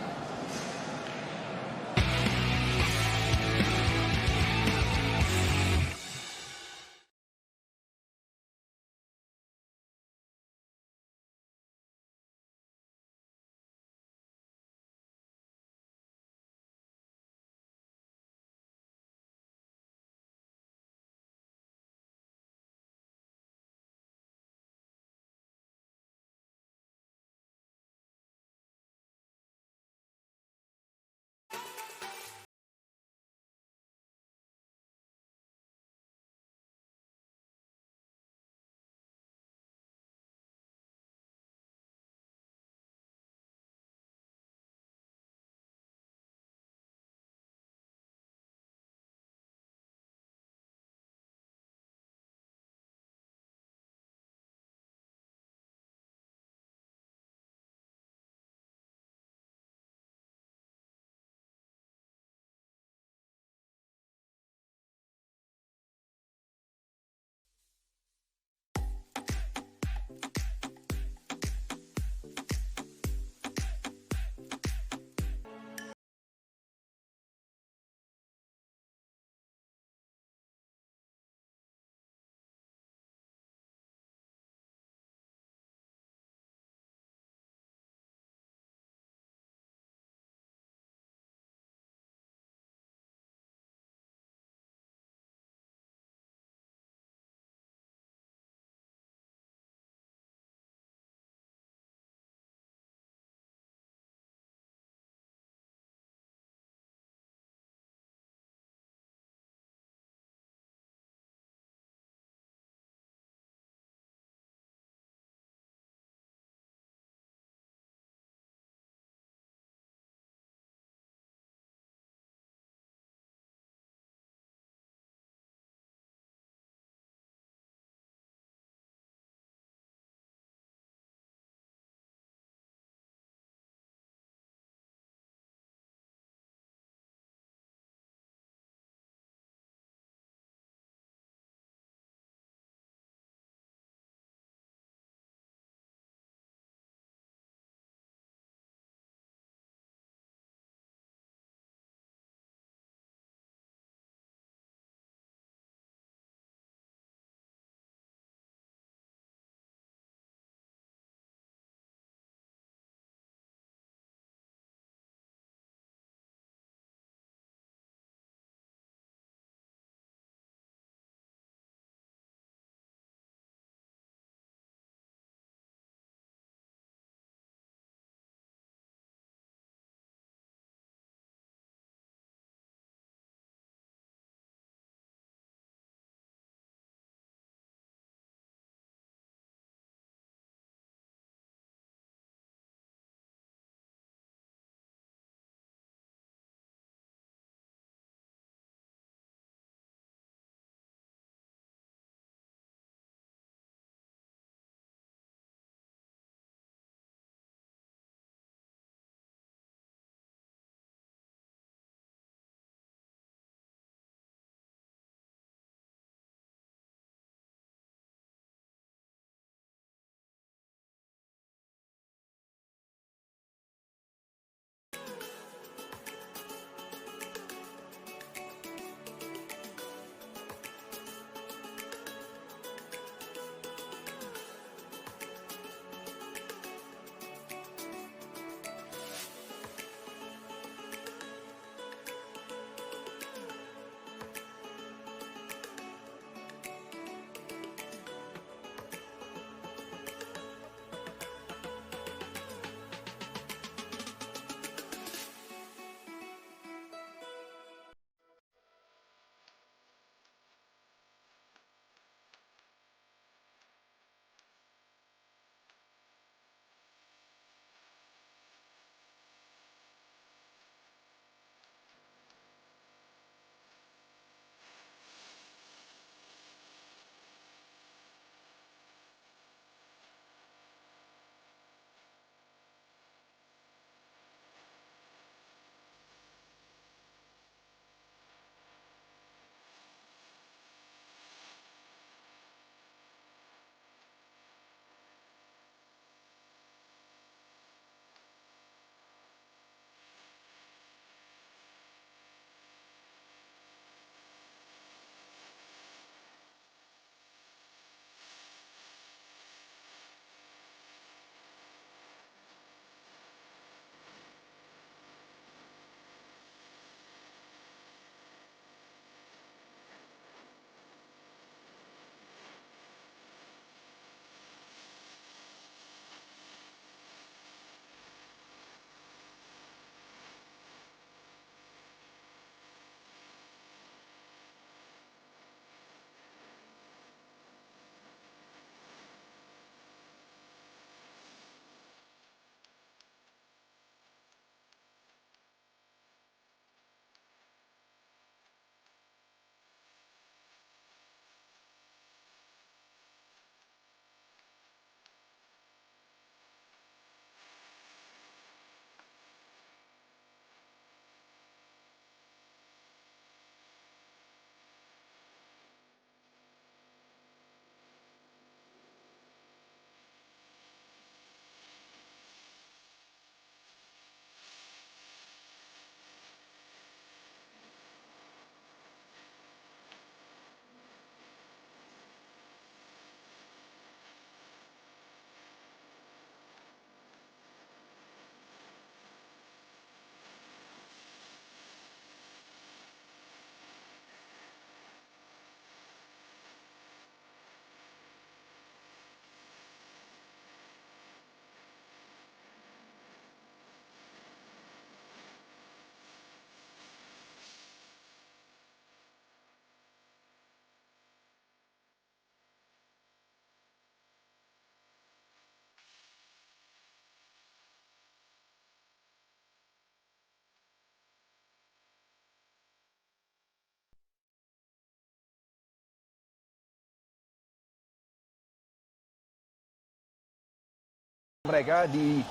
mereka di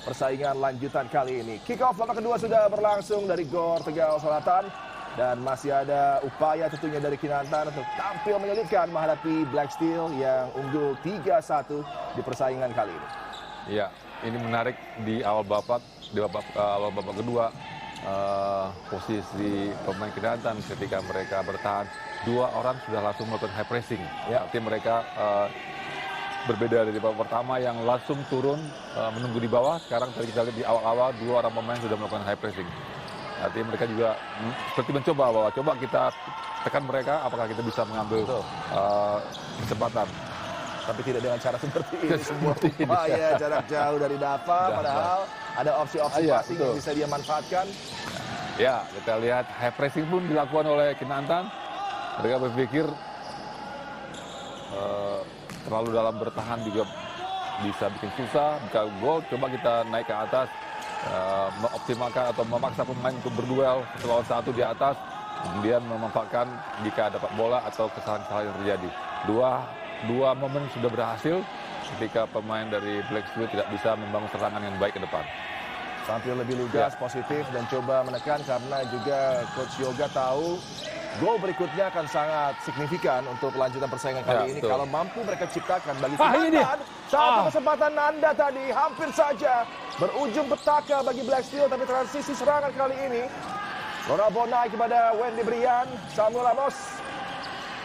persaingan lanjutan kali ini. Kick off babak kedua sudah berlangsung dari Gor Tegal Selatan dan masih ada upaya tentunya dari Kinantan untuk tampil menyulitkan menghadapi Black Steel yang unggul 3-1 di persaingan kali ini. Ya, ini menarik di awal babak kedua. Posisi pemain Kinantan ketika mereka bertahan, 2 orang sudah langsung melakukan high pressing. Ya. Artinya mereka berbeda dari babak pertama yang langsung turun menunggu di bawah. Sekarang tadi kita lihat di awal-awal 2 orang pemain sudah melakukan high pressing. Artinya mereka juga seperti mencoba bahwa coba kita tekan mereka, apakah kita bisa mengambil kesempatan. Tapi tidak dengan cara seperti ini. Sebuah upaya jarak jauh dari Dava, padahal ada opsi-opsi passing yang bisa dia manfaatkan. Ya, kita lihat high pressing pun dilakukan oleh Kinantan. Mereka berpikir terlalu dalam bertahan juga bisa bikin susah. Jika gol, coba kita naik ke atas, mengoptimalkan atau memaksa pemain untuk berduel lawan 1 di atas, kemudian memanfaatkan jika dapat bola atau kesalahan-kesalahan yang terjadi. Dua momen sudah berhasil ketika pemain dari Black Steel tidak bisa membangun serangan yang baik ke depan. Tampil lebih lugas, positif, dan coba menekan karena juga Coach Yoga tahu gol berikutnya akan sangat signifikan untuk lanjutan persaingan kali ini. Betul. Kalau mampu mereka ciptakan bagi ini Kinantan. Satu kesempatan Nanda tadi hampir saja berujung petaka bagi Black Steel, tapi transisi serangan kali ini Ronald Bonai kepada Wendy Brian, Samuel Amos.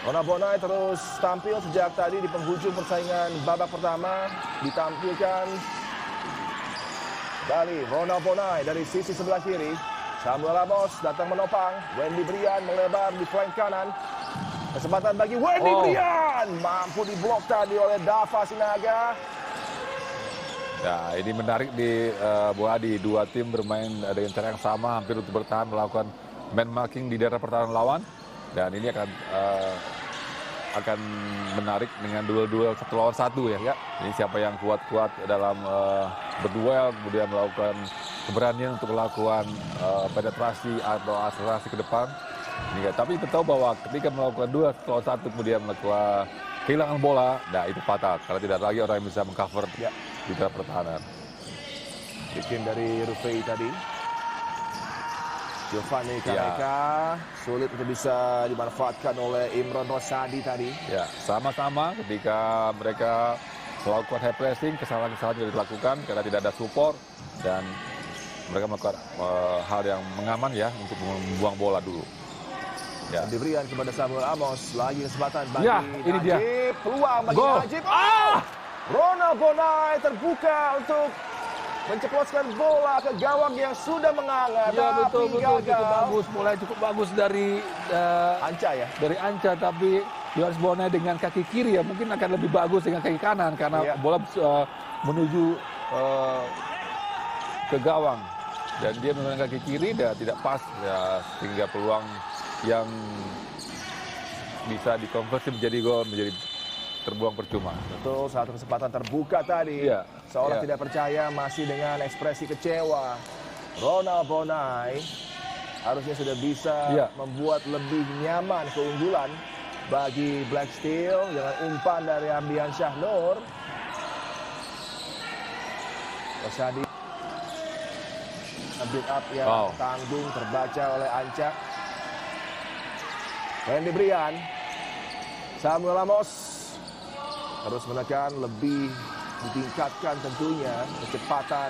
Ronald Bonai terus tampil sejak tadi di penghujung persaingan babak pertama. Ditampilkan kembali Ronald Bonai dari sisi sebelah kiri. Samuel Amos datang menopang. Wendy Brian melebar di flank kanan. Kesempatan bagi Wendy Brian. Mampu diblok tadi oleh Dava Sinaga. Nah, ini menarik di Bu Adi. 2 tim bermain dengan cara yang sama, hampir untuk bertahan melakukan man marking di daerah pertahanan lawan. Dan ini akan menarik dengan duel-duel 1 lawan 1 ya. Ini siapa yang kuat-kuat dalam berduel, kemudian melakukan keberanian untuk melakukan penetrasi atau akselerasi ke depan. Tapi kita tahu bahwa ketika melakukan duel 1 lawan 1 kemudian melakukan kehilangan bola, nah itu fatal. Karena tidak ada lagi orang yang bisa mengcover di dalam pertahanan. Bikin dari Rufai tadi. Giovanni Kareka sulit untuk bisa dimanfaatkan oleh Imron Rosadi tadi. Ya, sama-sama ketika mereka melakukan high pressing, kesalahan-kesalahan juga dilakukan karena tidak ada support dan mereka melakukan hal yang mengaman ya untuk membuang bola dulu. Ya. Diberikan kepada Samuel Amos, lagi kesempatan bagi ini Najib. dia. Peluang bagi Najib. Ronald Bonai terbuka untuk menceploskan bola ke gawang yang sudah menganga. Ya betul, cukup bagus, mulai cukup bagus dari Anca ya. Dari Anca, tapi Johannes Bonai dengan kaki kiri ya mungkin akan lebih bagus dengan kaki kanan karena bola menuju ke gawang dan dia menggunakan kaki kiri dan tidak pas ya, sehingga peluang yang bisa dikonversi menjadi gol menjadi terbuang percuma. Betul, satu kesempatan terbuka tadi. Seolah tidak percaya, masih dengan ekspresi kecewa. Ronald Bonai harusnya sudah bisa membuat lebih nyaman keunggulan bagi Black Steel dengan umpan dari Ardian Syahnur. Rosadi build up yang tanggung terbaca oleh Anca. Wendy Brian, Samuel Amos terus menekan, lebih ditingkatkan tentunya kecepatan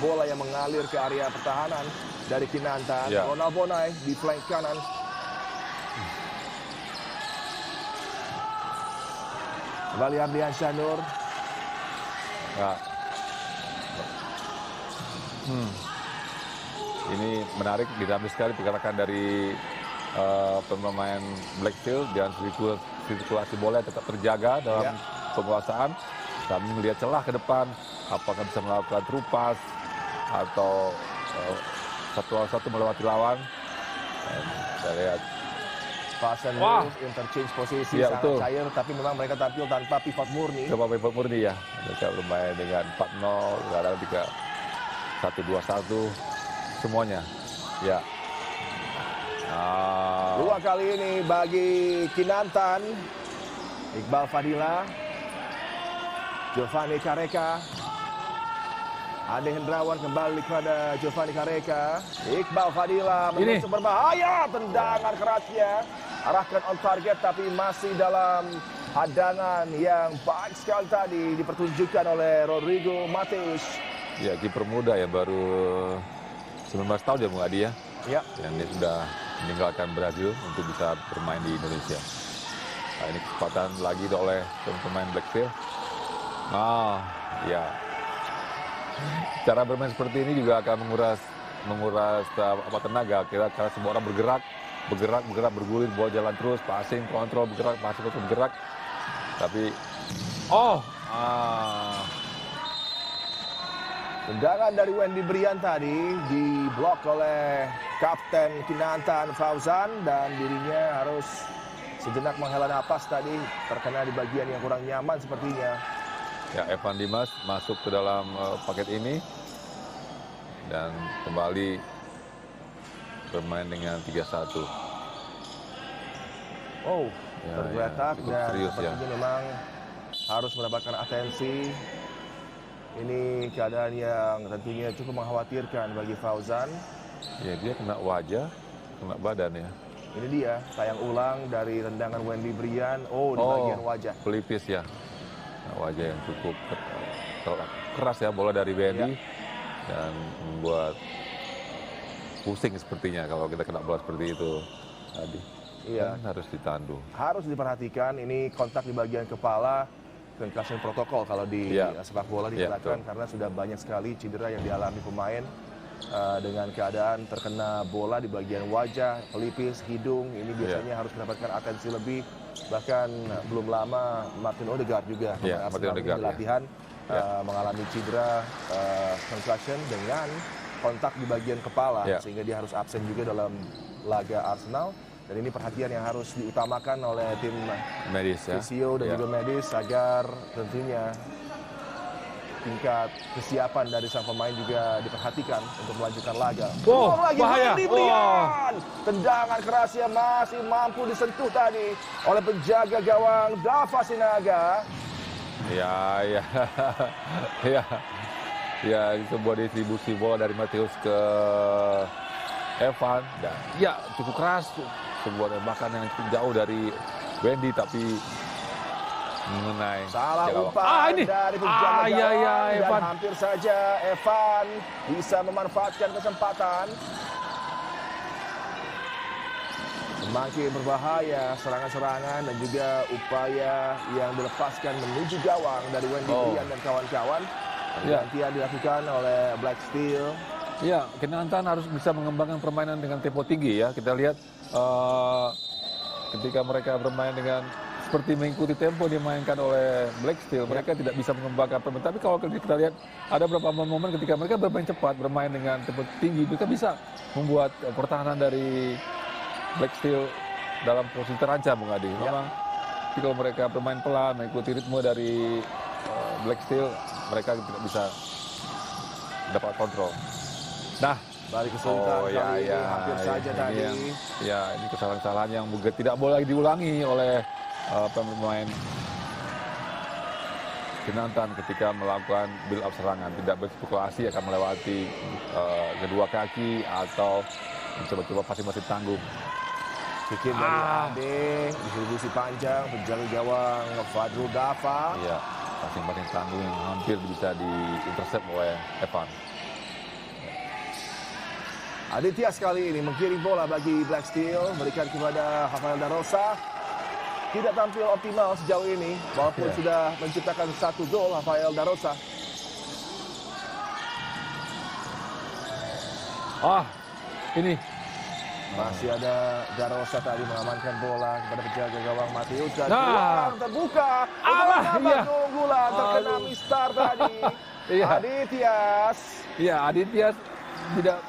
bola yang mengalir ke area pertahanan dari Kinantan. Ronald Bonai di flank kanan. Kembali Ardian Syahnur. Ini menarik, dinamis sekali pergerakan dari pemain Black Steel dan sirkulasi bola tetap terjaga dalam penguasaan. Kami melihat celah ke depan, apakah bisa melakukan true pass atau 1-1 melewati lawan. Kita lihat pass and move, interchange posisi sangat cair, tapi memang mereka tampil tanpa pivot murni. Tanpa pivot murni ya, mereka bermain dengan 4-0, kadang 1-2-1, semuanya. Ya. Dua kali ini bagi Kinantan. Iqbal Fadila, Giovanni Kareka, Ade Hendrawan kembali kepada Giovanni Carreca. Iqbal Fadila menusuk berbahaya. Tendangan kerasnya. Arahkan on target tapi masih dalam hadangan yang baik sekali tadi dipertunjukkan oleh Rodrigo Mateus. Ya, kiper muda ya, baru 19 tahun ya Bung Adi ya. Ya. Dan dia sudah meninggalkan Brazil untuk bisa bermain di Indonesia. Nah, ini kesempatan lagi oleh pemain Black Steel. Ya. Cara bermain seperti ini juga akan menguras tenaga. Karena semua orang bergerak, bergulir, bola jalan terus, passing, kontrol, bergerak, passing, kontrol, bergerak. Tapi, tendangan dari Wendy Brian tadi diblok oleh Kapten Kinantan Fauzan dan dirinya harus sejenak menghela napas tadi, terkena di bagian yang kurang nyaman sepertinya. ya, Evan Dimas masuk ke dalam paket ini dan kembali bermain dengan 3-1. Ya, tergeletak dan serius, sepertinya memang harus mendapatkan atensi. Ini keadaan yang tentunya cukup mengkhawatirkan bagi Fauzan. Ya, dia kena wajah, kena badan ya. Ini dia, tayang ulang dari tendangan Wendy Brian. Di bagian wajah. Pelipis ya. Nah, wajah yang cukup keras ya, bola dari Wendy. Dan membuat pusing sepertinya kalau kita kena bola seperti itu tadi. Iya. Dan harus ditandu. Harus diperhatikan, ini kontak di bagian kepala. Concussion protokol kalau di sepak bola dikatakan karena sudah banyak sekali cedera yang dialami pemain dengan keadaan terkena bola di bagian wajah, pelipis, hidung. Ini biasanya harus mendapatkan atensi lebih. Bahkan belum lama Martin Odegaard juga di latihan mengalami cedera concussion dengan kontak di bagian kepala sehingga dia harus absen juga dalam laga Arsenal. Dan ini perhatian yang harus diutamakan oleh tim medis fisio dan juga medis agar tentunya tingkat kesiapan dari sang pemain juga diperhatikan untuk melanjutkan laga. Bahaya. Tendangan kerasnya masih mampu disentuh tadi oleh penjaga gawang Dava Sinaga. Ya, sebuah distribusi bola dari Mateus ke Evan. Dan ya, cukup keras. Sebuah tembakan yang cukup jauh dari Wendy tapi mengenai salah umpan dari penjaga gawang dan hampir saja Evan bisa memanfaatkan kesempatan. Semakin berbahaya serangan-serangan dan juga upaya yang dilepaskan menuju gawang dari Wendy Brian dan kawan-kawan. Gantian dilakukan oleh Black Steel. Ya, Kinantan harus bisa mengembangkan permainan dengan tempo tinggi ya. Kita lihat ketika mereka bermain dengan seperti mengikuti tempo dimainkan oleh Black Steel, mereka tidak bisa mengembangkan permainan. Tapi kalau kita lihat ada beberapa momen ketika mereka bermain cepat, bermain dengan tempo tinggi, mereka bisa membuat pertahanan dari Black Steel dalam posisi terancam, Bung Adi. Memang kalau mereka bermain pelan, mengikuti ritme dari Black Steel, mereka tidak bisa dapat kontrol. Nah, balik kesulitan kali ini hampir saja tadi. Ini kesalahan-kesalahan yang tidak boleh lagi diulangi oleh pemain Kinantan ketika melakukan build up serangan. Tidak berspekulasi akan melewati kedua kaki atau mencoba-coba masing-masing tanggung. Pikir dari Ade, distribusi panjang, penjaga gawang Fadrul Dava. Iya, masing-masing tanggung yang hampir bisa diintercept oleh Evan. Aditya sekali ini mengkirim bola bagi Black Steel, berikan kepada Rafael da Rosa. Tidak tampil optimal sejauh ini, walaupun sudah menciptakan 1 gol Rafael da Rosa. Ini masih ada da Rosa tadi mengamankan bola kepada penjaga gawang Mateus dan peluang terbuka. Keunggulan terkena mistar tadi. Adityas. Iya, Adityas tidak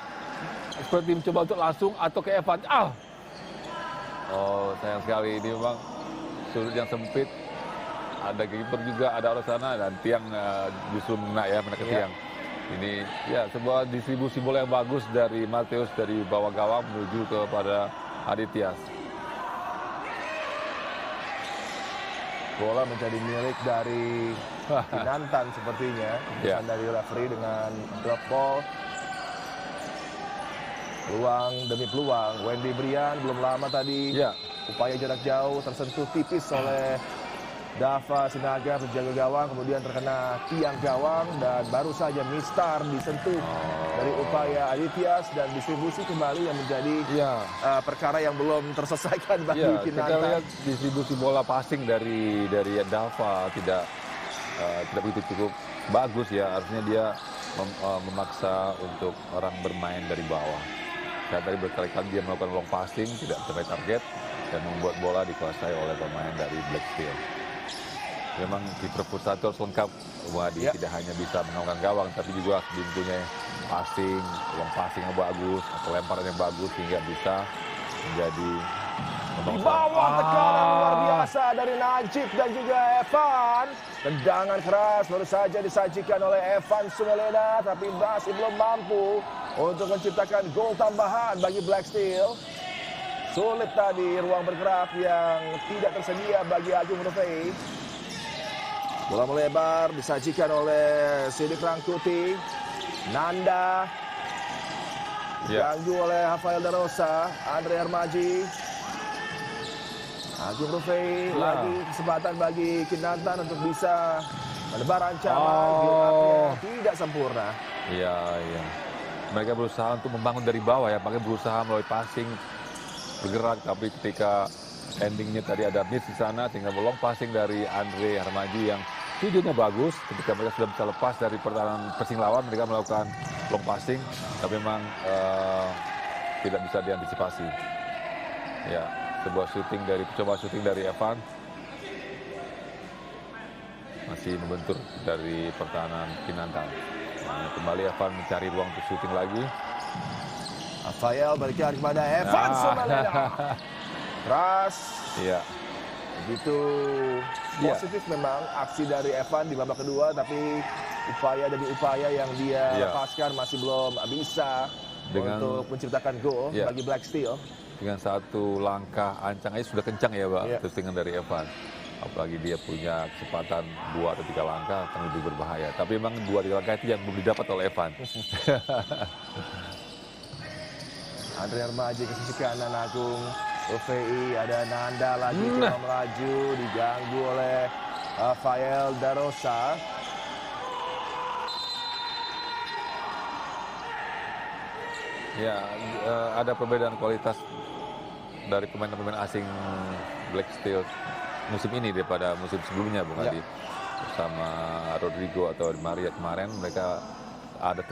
seperti mencoba untuk langsung atau ke Evan. Sayang sekali ini memang sudut yang sempit. Ada kiper juga, ada orang sana dan tiang justru mena ke tiang. Ini sebuah distribusi bola yang bagus dari Mateus dari bawah gawang menuju kepada Adityas. Bola menjadi milik dari Kinantan sepertinya. Ya. Keputusan dari referee dengan drop ball. Peluang demi peluang. Wendy Brian belum lama tadi. Ya. Upaya jarak jauh tersentuh tipis oleh Dava Sinaga penjaga gawang, kemudian terkena tiang gawang dan baru saja Mistar disentuh dari upaya Adityas dan distribusi kembali yang menjadi perkara yang belum terselesaikan bagi Ya, kita Kinantan. lihat distribusi bola passing dari Dava tidak begitu cukup bagus ya. Artinya dia memaksa untuk orang bermain dari bawah. Saya tadi berkali-kali dia melakukan long passing, tidak mencapai target dan membuat bola dikuasai oleh pemain dari Black Steel. Memang kiper futsal itu harus lengkap. Wadi tidak hanya bisa menaungkan gawang, tapi juga mempunyai passing, long passing yang bagus, atau lemparan yang bagus sehingga bisa menjadi Di bawah tekanan luar biasa dari Najib dan juga Evan. Tendangan keras baru saja disajikan oleh Evan Sumelena, tapi masih belum mampu untuk menciptakan gol tambahan bagi Black Steel. Sulit tadi ruang bergerak yang tidak tersedia bagi Agung Rufai. Bola melebar disajikan oleh Sidik Rangkuti. Nanda diganggu oleh Rafael Darosa. Andre Armaji. Agung Rufai lagi kesempatan bagi Kinantan untuk bisa menebar ancaman. Tidak sempurna. Iya. Mereka berusaha untuk membangun dari bawah ya, makanya berusaha melalui passing bergerak, tapi ketika endingnya tadi ada miss di sana sehingga long passing dari Andre Harmaji yang tujuannya bagus. Ketika mereka sudah bisa lepas dari pertahanan persing lawan, mereka melakukan long passing, tapi memang tidak bisa diantisipasi. Ya, coba shooting dari Evan masih membentur dari pertahanan Kinantan. Kembali Evan mencari ruang untuk shooting lagi. Rafael berikan kepada Evan Sumelena. Keras. Iya. Begitu positif memang aksi dari Evan di babak kedua, tapi upaya demi upaya yang dia lepaskan masih belum bisa untuk menciptakan gol bagi Black Steel. Dengan satu langkah ancang aja sudah kencang ya Pak, shootingan dari Evan. Apalagi dia punya kesempatan 2 atau 3 langkah akan lebih berbahaya. Tapi memang 2-3 langkah itu yang belum didapat oleh Evan. Andre Armaji ke sisi kanan Agung Rufai, ada Nanda lagi coba melaju, diganggu oleh Rafael Darosa. Ya, ada perbedaan kualitas dari pemain-pemain asing Black Steel musim ini daripada musim sebelumnya, Bung Adi. Bersama Rodrigo atau Maria kemarin, mereka ada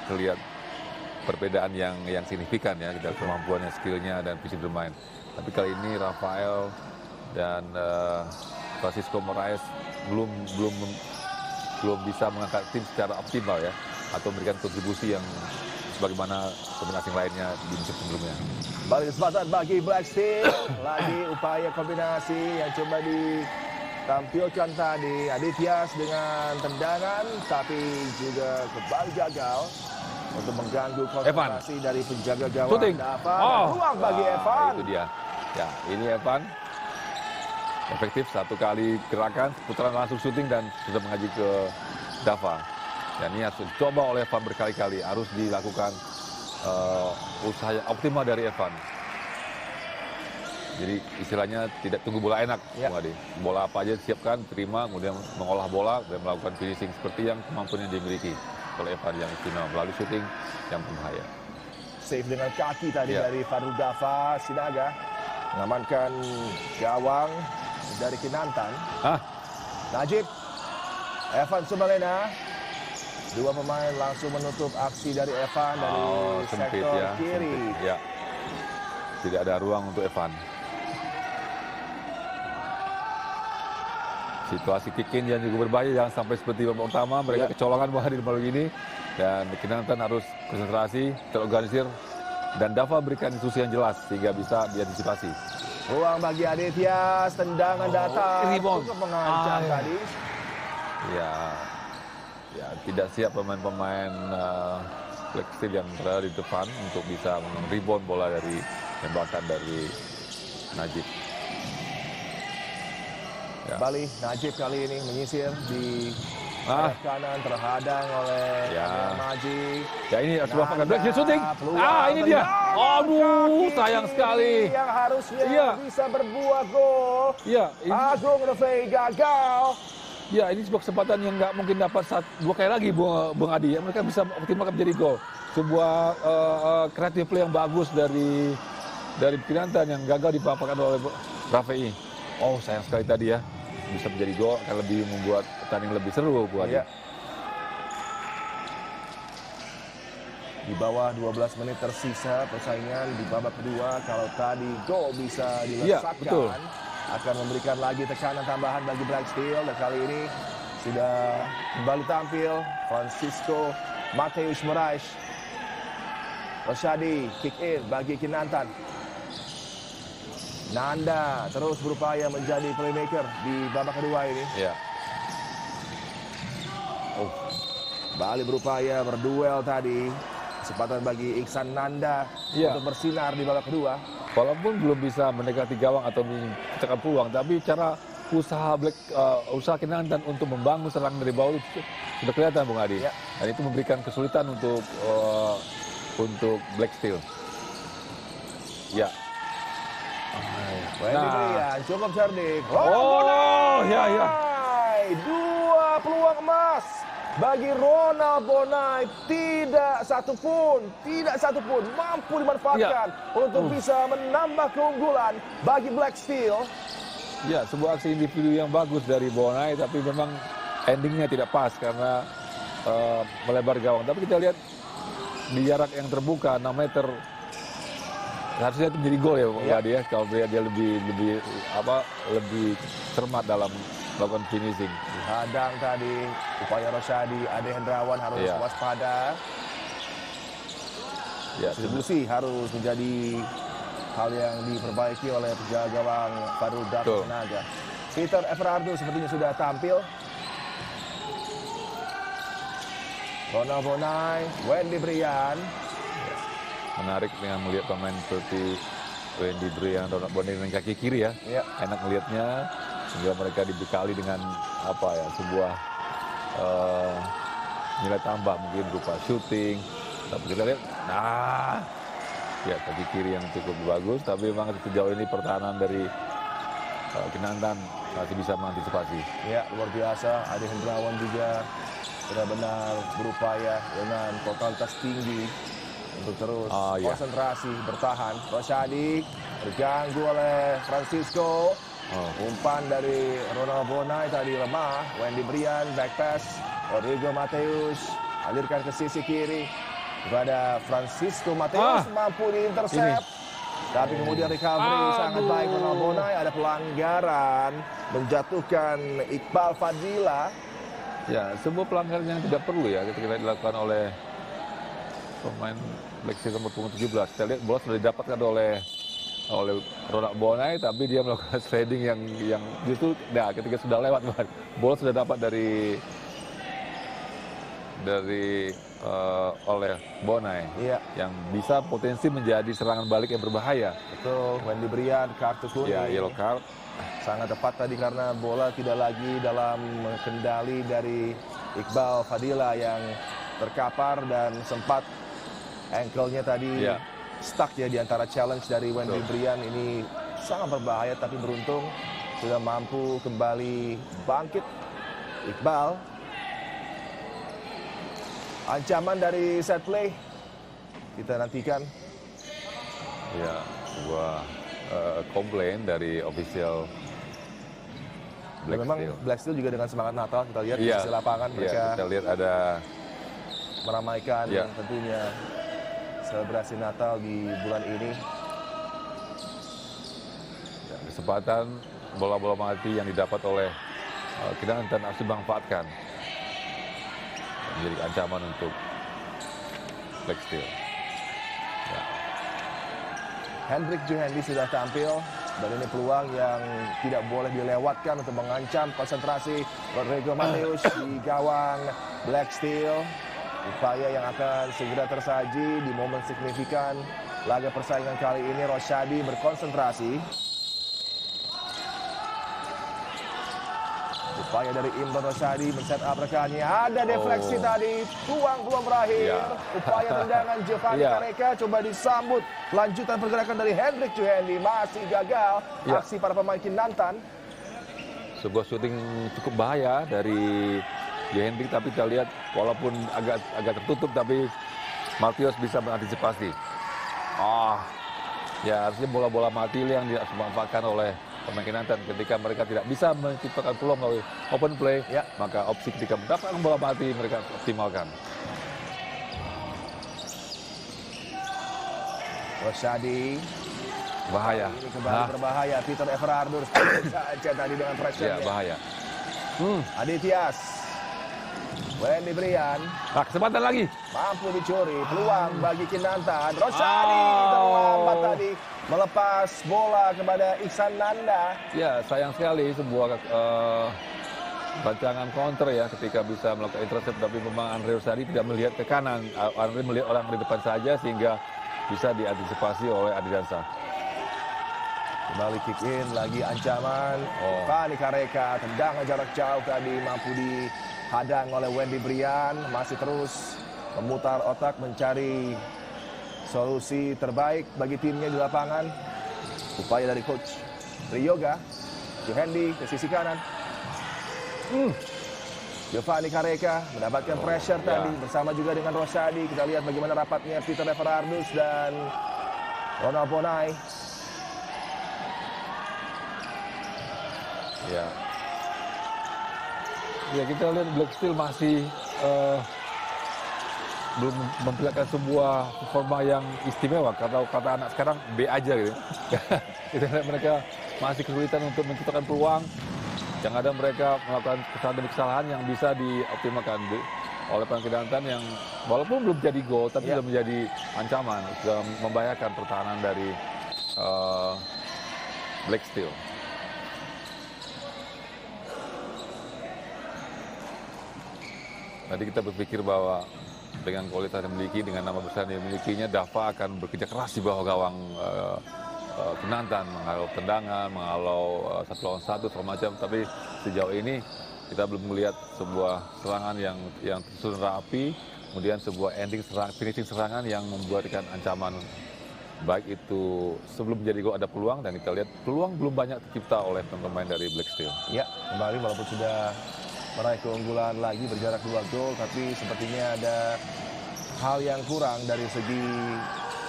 terlihat perbedaan yang signifikan ya, kita kemampuannya, skillnya dan fisik bermain. Tapi kali ini Rafael dan Francisco Moraes belum bisa mengangkat tim secara optimal ya, atau memberikan kontribusi yang sebagaimana pemain asing lainnya di musim sebelumnya. Balik kesempatan bagi Black Steel. Lagi upaya kombinasi yang coba ditampilkan tadi Adityas dengan tendangan, tapi juga kembali gagal untuk mengganggu konsentrasi dari penjaga gawang Dava. Ruang bagi Evan. Itu dia. Ya, ini Evan efektif, satu kali gerakan putaran langsung syuting dan sudah mengaji ke Dava. Dan ini harus coba oleh Evan berkali-kali, harus dilakukan usaha yang optimal dari Evan. Jadi istilahnya tidak tunggu bola enak, Bung Adi. Bola apa aja disiapkan, terima, kemudian mengolah bola dan melakukan finishing seperti yang kemampuan yang dimiliki oleh Evan yang istimewa melalui syuting yang berbahaya. Save dengan kaki tadi dari Fadul Dava Sinaga, mengamankan gawang dari Kinantan. Najib, Evan Sumelena, dua pemain langsung menutup aksi dari Evan dari sektor kiri. Ya. Tidak ada ruang untuk Evan. Situasi kick-in yang juga berbahaya, jangan sampai seperti babak utama mereka kecolongan di malam ini, dan Kinantan harus konsentrasi, terorganisir, dan Dava berikan instruksi yang jelas sehingga bisa diantisipasi. Ruang bagi Adityas, tendangan datang cukup mengancam tadi. Ya, tidak siap pemain-pemain Black Steel yang berada di depan untuk bisa rebound bola dari tembakan dari Najib. Kembali Najib kali ini menyisir di kanan, terhadang oleh Majid. Ya ini harus dilakukan Black Steel shooting. Ini dia. Aduh, sayang sekali. Yang harusnya bisa berbuah gol. Agung Rafai gagal. Ya, ini sebuah kesempatan yang nggak mungkin dapat 2 kali lagi, Bung Adi. Ya, mereka bisa optimalkan menjadi gol. Sebuah kreatif play yang bagus dari Kinantan yang gagal dipaparkan oleh Rafai. Oh, sayang sekali tadi ya. Bisa menjadi gol akan lebih membuat pertandingan lebih seru buat dia. Di bawah 12 menit tersisa persaingan di babak kedua. Kalau tadi gol bisa dilesatkan, akan memberikan lagi tekanan tambahan bagi Black Steel. Dan kali ini sudah kembali tampil Francisco Mateus Moraes. Rosyadi kick in bagi Kinantan. Nanda terus berupaya menjadi playmaker di babak kedua ini. Bali berupaya berduel tadi. Kesempatan bagi Iksan Nanda untuk bersinar di babak kedua. Walaupun belum bisa mendekati gawang atau menciptakan peluang, tapi cara usaha Kinantan untuk membangun serangan dari bawah itu sudah kelihatan, Bung Adi. Dan itu memberikan kesulitan untuk Black Steel. Cukup cerdik. Dua peluang emas bagi Ronald Bonai. Tidak satu pun mampu dimanfaatkan untuk bisa menambah keunggulan bagi Black Steel. Ya, sebuah aksi individu yang bagus dari Bonai, tapi memang endingnya tidak pas karena melebar gawang. Tapi kita lihat di jarak yang terbuka 6 meter, harusnya itu menjadi gol ya, Bung Adi ya. Kalau dia lebih cermat dalam melakukan finishing. Dihadang tadi upaya Rosyadi, Ade Hendrawan harus waspada. Distribusi harus menjadi hal yang diperbaiki oleh penjaga gawang Farul Dato Naga. Peter Everardo sepertinya sudah tampil. Ronald Bonai, Wendy Brian. Menarik dengan melihat pemain seperti Wendy Brian, Ronald Bonai dengan kaki kiri ya. Enak melihatnya, sehingga mereka dibekali dengan sebuah nilai tambah mungkin berupa shooting. Tapi kita lihat, kaki kiri yang cukup bagus, tapi memang sejauh ini pertahanan dari Kinantan masih bisa mengantisipasi. Luar biasa. Ade Hendrawan juga benar-benar berupaya dengan totalitas tinggi untuk terus konsentrasi bertahan. Rosyadi terganggu oleh Francisco. Umpan dari Ronald Bonai tadi lemah. Wendy Brian back pass. Rodrigo Mateus alirkan ke sisi kiri kepada Francisco Mateus, mampu diintercept. Tapi kemudian recovery sangat baik Ronald Bonai. Ada pelanggaran menjatuhkan Iqbal Fadila. Ya, sebuah pelanggaran yang tidak perlu ya ketika dilakukan oleh pemain Black Steel nomor 17. Kita lihat bola sudah didapatkan oleh Ronald Bonai, tapi dia melakukan sliding yang justru ketika sudah lewat bola sudah dapat oleh Bonai yang bisa potensi menjadi serangan balik yang berbahaya. Betul. Wendy Brian kartu kuning. Yellow card. Sangat tepat tadi karena bola tidak lagi dalam kendali dari Iqbal Fadila yang terkapar dan sempat ankle-nya tadi stuck ya di antara challenge dari Wendy Brian. Ini sangat berbahaya, tapi beruntung sudah mampu kembali bangkit Iqbal. Ancaman dari set play kita nantikan. Sebuah komplain dari official Black memang Steel. Black Steel juga dengan semangat Natal kita lihat di sisi lapangan mereka kita lihat ada meramaikan tentunya selebrasi Natal di bulan ini. Kesempatan bola-bola mati yang didapat oleh Kinantan harus dimanfaatkan menjadi ancaman untuk Black Steel. Hendrik Juhendi sudah tampil dan ini peluang yang tidak boleh dilewatkan untuk mengancam konsentrasi Rodrigo Mateus di gawang Black Steel. Upaya yang akan segera tersaji di momen signifikan laga persaingan kali ini. Rosyadi berkonsentrasi. Upaya dari Imron Rosyadi men-set up rekannya. Ada defleksi tadi. Peluang belum berakhir. Upaya tendangan Giovanni Carreca coba disambut. Lanjutan pergerakan dari Hendrik Juhendi masih gagal. Aksi para pemain Kinantan. Sebuah syuting cukup bahaya dari Hendrik, tapi kita lihat walaupun agak tertutup, tapi Martios bisa mengantisipasi. Ya harusnya bola-bola mati yang dimanfaatkan oleh pemain Kinantan ketika mereka tidak bisa menciptakan peluang melalui open play, maka opsi ketika mendapatkan bola mati mereka optimalkan. Rosyadi Bahaya. ini kembali berbahaya. Peter Everardus saja tadi dengan pressure-nya. Bahaya. Adityas, Wendy Brian, Kesempatan lagi. mampu dicuri. Peluang bagi Kinantan. Rosyadi terlambat tadi melepas bola kepada Iksan Nanda. Ya, sayang sekali sebuah rancangan counter ya ketika bisa melakukan intercept, tapi memang Andre Rosyadi tidak melihat ke kanan. Andre melihat orang di depan saja sehingga bisa diantisipasi oleh Adidansa. Kembali kick in, lagi ancaman. Giovanni Carreca, tendangan jarak jauh tadi mampu dihadang oleh Wendy Brian. Masih terus memutar otak mencari solusi terbaik bagi timnya di lapangan. Upaya dari coach Ryoga. Juhendi ke sisi kanan. Giovanni Carreca mendapatkan pressure tadi bersama juga dengan Rosyadi. Kita lihat bagaimana rapatnya Peter Everardus dan Ronald Bonai. Ya kita lihat Black Steel masih belum memperlihatkan sebuah performa yang istimewa. Kata anak sekarang B aja gitu. Kita lihat mereka masih kesulitan untuk menciptakan peluang. Yang ada mereka melakukan kesalahan demi kesalahan yang bisa dioptimalkan oleh pemain Kinantan yang walaupun belum jadi gol tapi sudah menjadi ancaman, sudah membahayakan pertahanan dari Black Steel. Tadi kita berpikir bahwa dengan kualitas yang dimiliki, dengan nama besar yang dimilikinya, Dava akan bekerja keras di bawah gawang Kinantan, menghalau tendangan, menghalau 1 lawan 1 segala macam. Tapi sejauh ini kita belum melihat sebuah serangan yang tersusun rapi, kemudian sebuah finishing serangan yang membuatkan ancaman. Baik itu sebelum menjadi gol ada peluang, dan kita lihat peluang belum banyak tercipta oleh pemain dari Black Steel. Ya, kembali walaupun sudah meraih keunggulan lagi berjarak 2 gol, tapi sepertinya ada hal yang kurang dari segi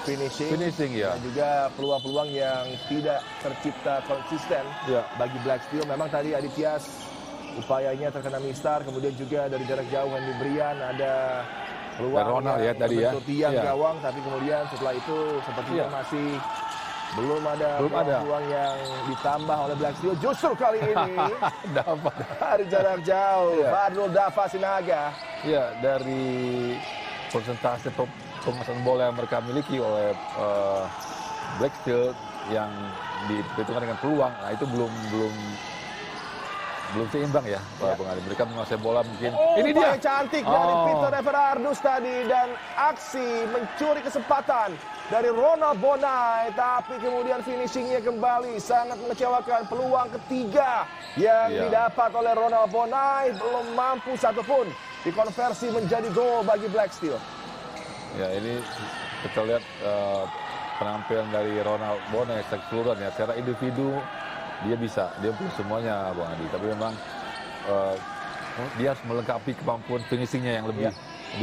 finishing ya. dan juga peluang-peluang yang tidak tercipta konsisten bagi Black Steel. Memang tadi Adityas upayanya terkena mistar, kemudian juga dari jarak jauh Wendy Brian ada peluang yang membentur tiang gawang, tapi kemudian setelah itu sepertinya masih belum ada peluang yang ditambah oleh Black Steel. Justru kali ini dari jarak jauh Fadrul Dava Sinaga. Ya, dari persentase pemasangan bola yang mereka miliki oleh Black Steel yang diperhitungkan dengan peluang, nah itu belum seimbang ya. Mereka menguasai bola mungkin. Ini dia cantik dari Peter Everardus tadi, dan aksi mencuri kesempatan dari Ronald Bonai, tapi kemudian finishingnya kembali sangat mengecewakan. Peluang ketiga yang didapat oleh Ronald Bonai belum mampu satupun dikonversi menjadi gol bagi Black Steel. Ya, ini kita lihat penampilan dari Ronald Bonai keseluruhan ya, secara individu dia punya semuanya Bang Adi, tapi memang dia harus melengkapi kemampuan finishingnya yang lebih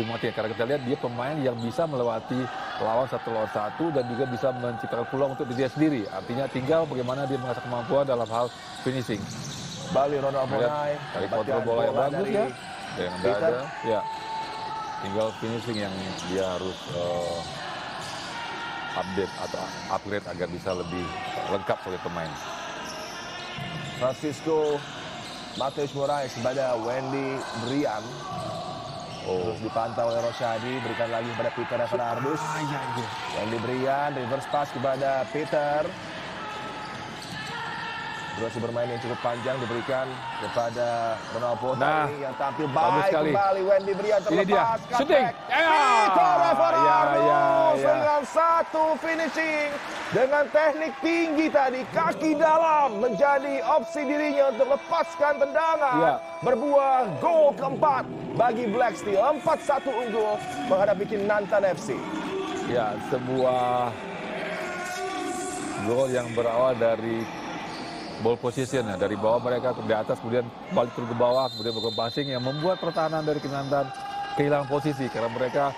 mati, karena kita lihat dia pemain yang bisa melewati lawan 1 lawan 1 dan juga bisa menciptakan peluang untuk diri dia sendiri. Artinya tinggal bagaimana dia mengasah kemampuan dalam hal finishing. Bali Ronald Bonai dari kontrol bola yang bagus ya, dengan dada ya, tinggal finishing yang dia harus update atau upgrade agar bisa lebih lengkap sebagai pemain. Francisco Mateus Moraes kepada Wendy Brian. Terus dipantau oleh Rosyadi, berikan lagi kepada Peter Everardus. Wendy Brian, reverse pass kepada Peter. Durasi bermain yang cukup panjang diberikan kepada Ronald Bonai Nah, yang tampil bagus baik sekali. kembali. Wendy Brian Ini dia, terlepas. shooting. Vitor Alvarado Ya. dengan satu finishing. Dengan teknik tinggi tadi, kaki dalam menjadi opsi dirinya untuk lepaskan tendangan. Ya. Berbuah gol keempat bagi Black Steel. 4-1 unggul menghadapi Kinantan FC. Ya, sebuah gol yang berawal dari ball position ya, dari bawah mereka ke di atas, kemudian balik turun ke bawah, kemudian melakukan passing yang membuat pertahanan dari Kinantan kehilangan posisi karena mereka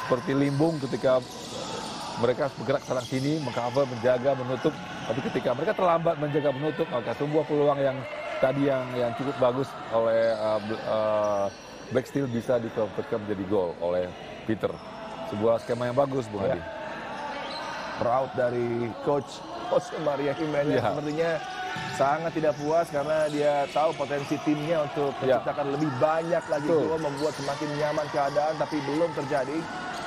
seperti limbung ketika mereka bergerak sana sini, mengcover, menjaga, menutup. Tapi ketika mereka terlambat menjaga menutup, maka sebuah peluang yang tadi yang cukup bagus oleh Black Steel bisa dikonvertkan menjadi gol oleh Peter. Sebuah skema yang bagus, Bung Adi. Proud dari coach Jose Maria Jimenez sepertinya sangat tidak puas karena dia tahu potensi timnya untuk menciptakan lebih banyak lagi gol, membuat semakin nyaman keadaan, tapi belum terjadi.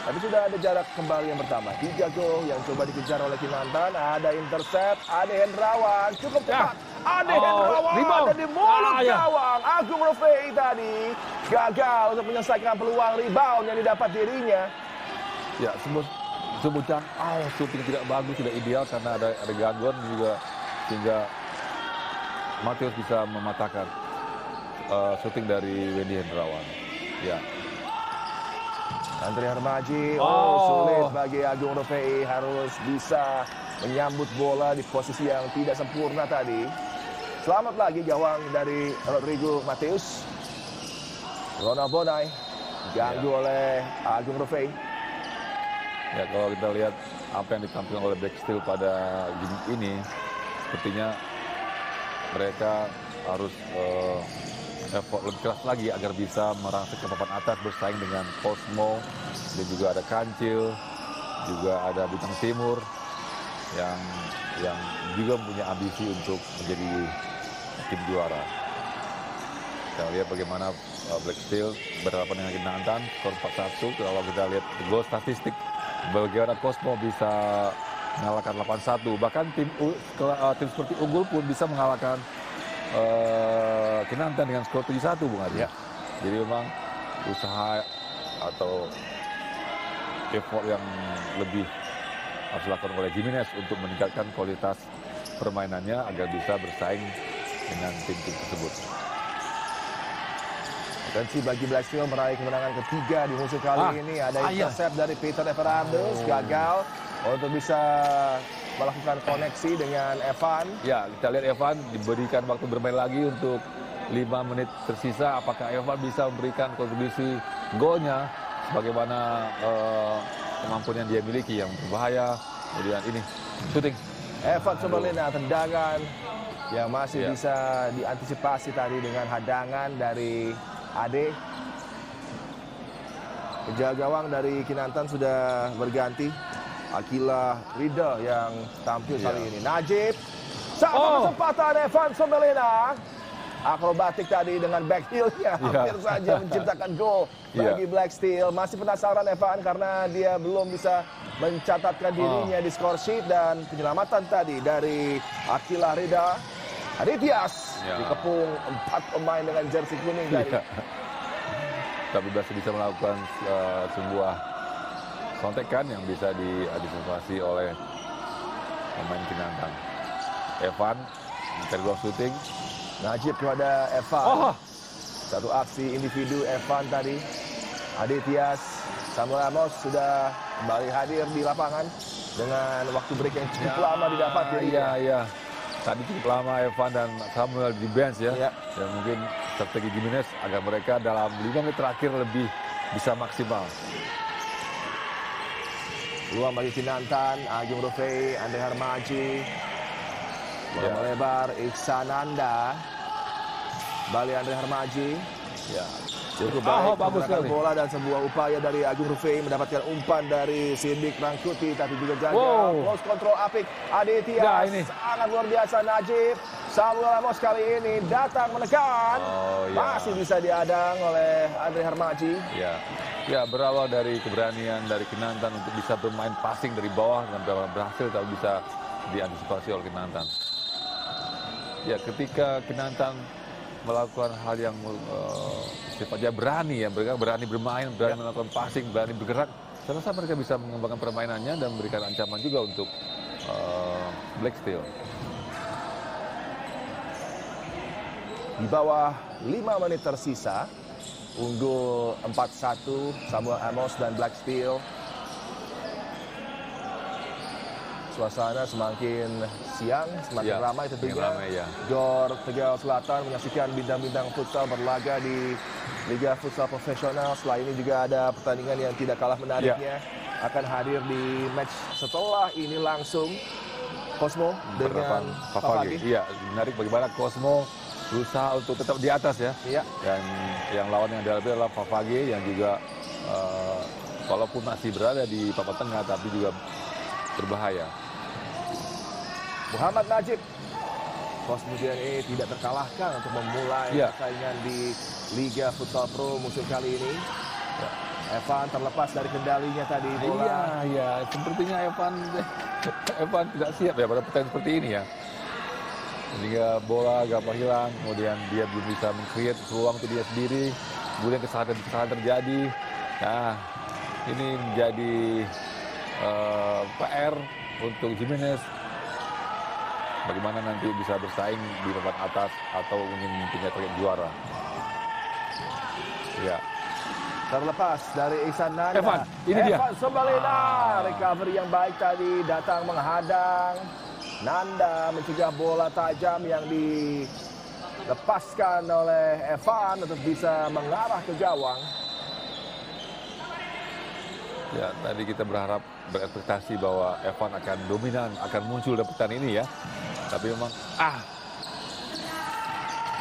Tapi sudah ada jarak kembali yang bertambah. 3 gol yang coba dikejar oleh Kinantan. Ada intercept, ada Hendrawan, cukup cepat. Ada Hendrawan ada di mulut gawang. Agung Rofei tadi gagal untuk menyelesaikan peluang rebound yang didapat dirinya. Ya, sebutan shooting tidak bagus, tidak ideal karena ada gangguan juga sehingga Matius bisa mematahkan shooting dari Wendy Hendrawan. Ya. Andre Harmaji, sulit bagi Agung Rofei, harus bisa menyambut bola di posisi yang tidak sempurna tadi. Selamat lagi gawang dari Rodrigo Mateus. Ronald Bonai diganggu oleh Agung Rofei. Ya, kalau kita lihat apa yang ditampilkan oleh Black Steel pada game ini, sepertinya mereka harus effort lebih keras lagi agar bisa merangsek ke papan atas bersaing dengan Cosmo, dan juga ada Kancil, juga ada Bintang Timur yang juga punya ambisi untuk menjadi tim juara. Kita lihat bagaimana Black Steel berhadapan dengan Kinantan, skor 4-1. Kalau kita lihat gol statistik, bagaimana Cosmo bisa mengalahkan 8-1. Bahkan tim seperti Unggul pun bisa mengalahkan Kinantan dengan skor 7-1, Bung Adi. Jadi memang usaha atau effort yang lebih harus dilakukan oleh Jimenez untuk meningkatkan kualitas permainannya agar bisa bersaing dengan tim-tim tersebut. Potensi bagi Black Steel meraih kemenangan ketiga di musim kali ini. Ada intercept dari Peter Everardo, gagal untuk bisa melakukan koneksi dengan Evan. Ya, kita lihat Evan diberikan waktu bermain lagi untuk 5 menit tersisa. Apakah Evan bisa memberikan kontribusi golnya sebagaimana kemampuan yang dia miliki yang berbahaya. Kemudian ini shooting. Evan Soberlina, tendangan yang masih bisa diantisipasi tadi dengan hadangan dari Ade. Penjaga gawang dari Kinantan sudah berganti. Akila Rida yang tampil kali ini. Najib, sama kesempatan Evan Soberlina. Akrobatik tadi dengan back heel-nya hampir saja menciptakan gol bagi Black Steel. Masih penasaran Evan karena dia belum bisa mencatatkan dirinya di score sheet, dan penyelamatan tadi dari Akila Rida. Adityas dikepung 4 pemain dengan jersey kuning tadi. Tapi masih bisa melakukan sebuah kontekan yang bisa diantisipasi oleh pemain Kinantan. Evan mencari ruang shooting. Najib kepada Evan. Satu aksi individu Evan tadi. Adityas, Samuel Amos sudah kembali hadir di lapangan dengan waktu break yang cukup lama didapat. Iya. Tadi cukup lama Evan dan Samuel di bench ya. Dan mungkin strategi Jimenez agar mereka dalam 5 menit terakhir lebih bisa maksimal. Peluang bagi Kinantan, Agung Rofei, Andre Harmaji. Bola melebar, Iksananda. Bali Andre Harmaji. Cukup baik menggunakan bola dan sebuah upaya dari Agung Rofei mendapatkan umpan dari Sindik Rangkuti, tapi juga gagal. Close control apik Adityas. Sangat luar biasa Najib. Samuel Amos kali ini datang menekan. Masih bisa diadang oleh Andre Harmaji. Ya, berawal dari keberanian dari Kinantan untuk bisa bermain passing dari bawah dan berhasil, tapi bisa diantisipasi oleh Kinantan. Ya, ketika Kinantan melakukan hal yang sifatnya berani ya, mereka berani bermain, berani melakukan passing, berani bergerak. Saya rasa mereka bisa mengembangkan permainannya dan memberikan ancaman juga untuk Black Steel. Di bawah 5 menit tersisa, unggul 4-1 Samuel Amos dan Black Steel. Suasana semakin siang, semakin ramai tentunya. Gor Tegal Selatan menyaksikan bintang-bintang futsal berlaga di Liga Futsal Profesional. Setelah ini juga ada pertandingan yang tidak kalah menariknya. Akan hadir di match setelah ini langsung. Cosmo dengan Fafage. Iya, menarik bagaimana Cosmo berusaha untuk tetap di atas ya. Iya. Dan yang lawan yang dihadapi adalah Fafage yang juga walaupun masih berada di papan tengah tapi juga berbahaya. Muhammad Najib, Cosmo DNA tidak terkalahkan untuk memulai persaingan di Liga Futsal Pro musim kali ini. Evan terlepas dari kendalinya tadi bola. Iya, sepertinya Evan tidak siap ya pada pertandingan seperti ini ya. Sehingga bola gampang hilang, kemudian dia belum bisa meng-create peluang untuk dia sendiri, kemudian kesalahan terjadi. Nah, ini menjadi PR untuk Jimenez. Bagaimana nanti bisa bersaing di papan atas atau ingin punya target juara. Ya. Terlepas dari Ihsan Nanda. Evan, ini dia. Evan Sombalena, recovery yang baik tadi, datang menghadang. Nanda mencegah bola tajam yang dilepaskan oleh Evan untuk bisa mengarah ke gawang. Ya, tadi kita berharap berekspektasi bahwa Evan akan dominan, akan muncul dalam pertandingan ini ya. Tapi memang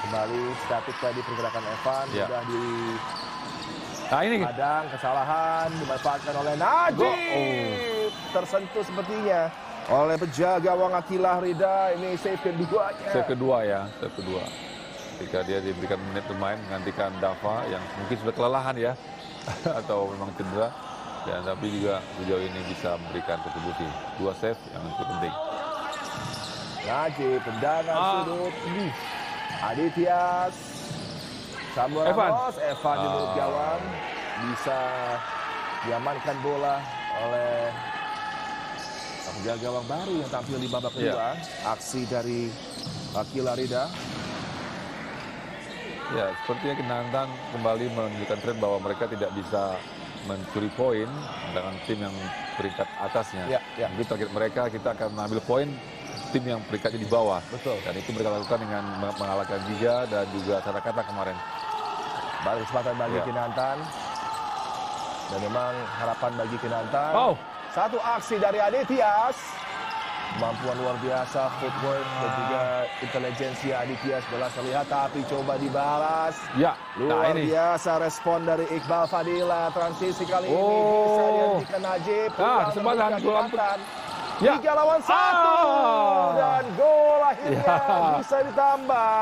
kembali statik tadi pergerakan Evan sudah di hadang, kesalahan dimanfaatkan oleh Najib. Tersentuh sepertinya oleh penjaga gawang Akilah Rida. Ini save keduanya. Save kedua ya, save kedua. Ketika dia diberikan menit bermain menggantikan Dava yang mungkin sudah kelelahan ya atau memang cedera. Dan tapi juga sejauh ini bisa memberikan kontribusi. 2 save yang cukup penting. Najib, tendangan sudut. Aditya, Samuel Amos, Evan di mulut gawang. Bisa diamankan bola oleh penjaga gawang baru yang tampil di babak kedua. Aksi dari Akilah Rida. Ya, sepertinya Kinantan kembali menunjukkan tren bahwa mereka tidak bisa mencuri poin dengan tim yang peringkat atasnya. Mungkin target mereka kita akan mengambil poin tim yang peringkatnya di bawah. Betul. Dan itu mereka lakukan dengan mengalahkan Giga dan juga Sarakata kemarin. Baru kesempatan bagi Kinantan. Dan memang harapan bagi Kinantan. Satu aksi dari Adityas. Kemampuan luar biasa, footwork dan juga intelijensi Adityas jelas terlihat, tapi coba dibalas. Luar biasa respon dari Iqbal Fadila. Transisi kali ini bisa dihentikan Najib. Kesempatan gol 3 lawan 1 dan gol akhirnya bisa ditambah.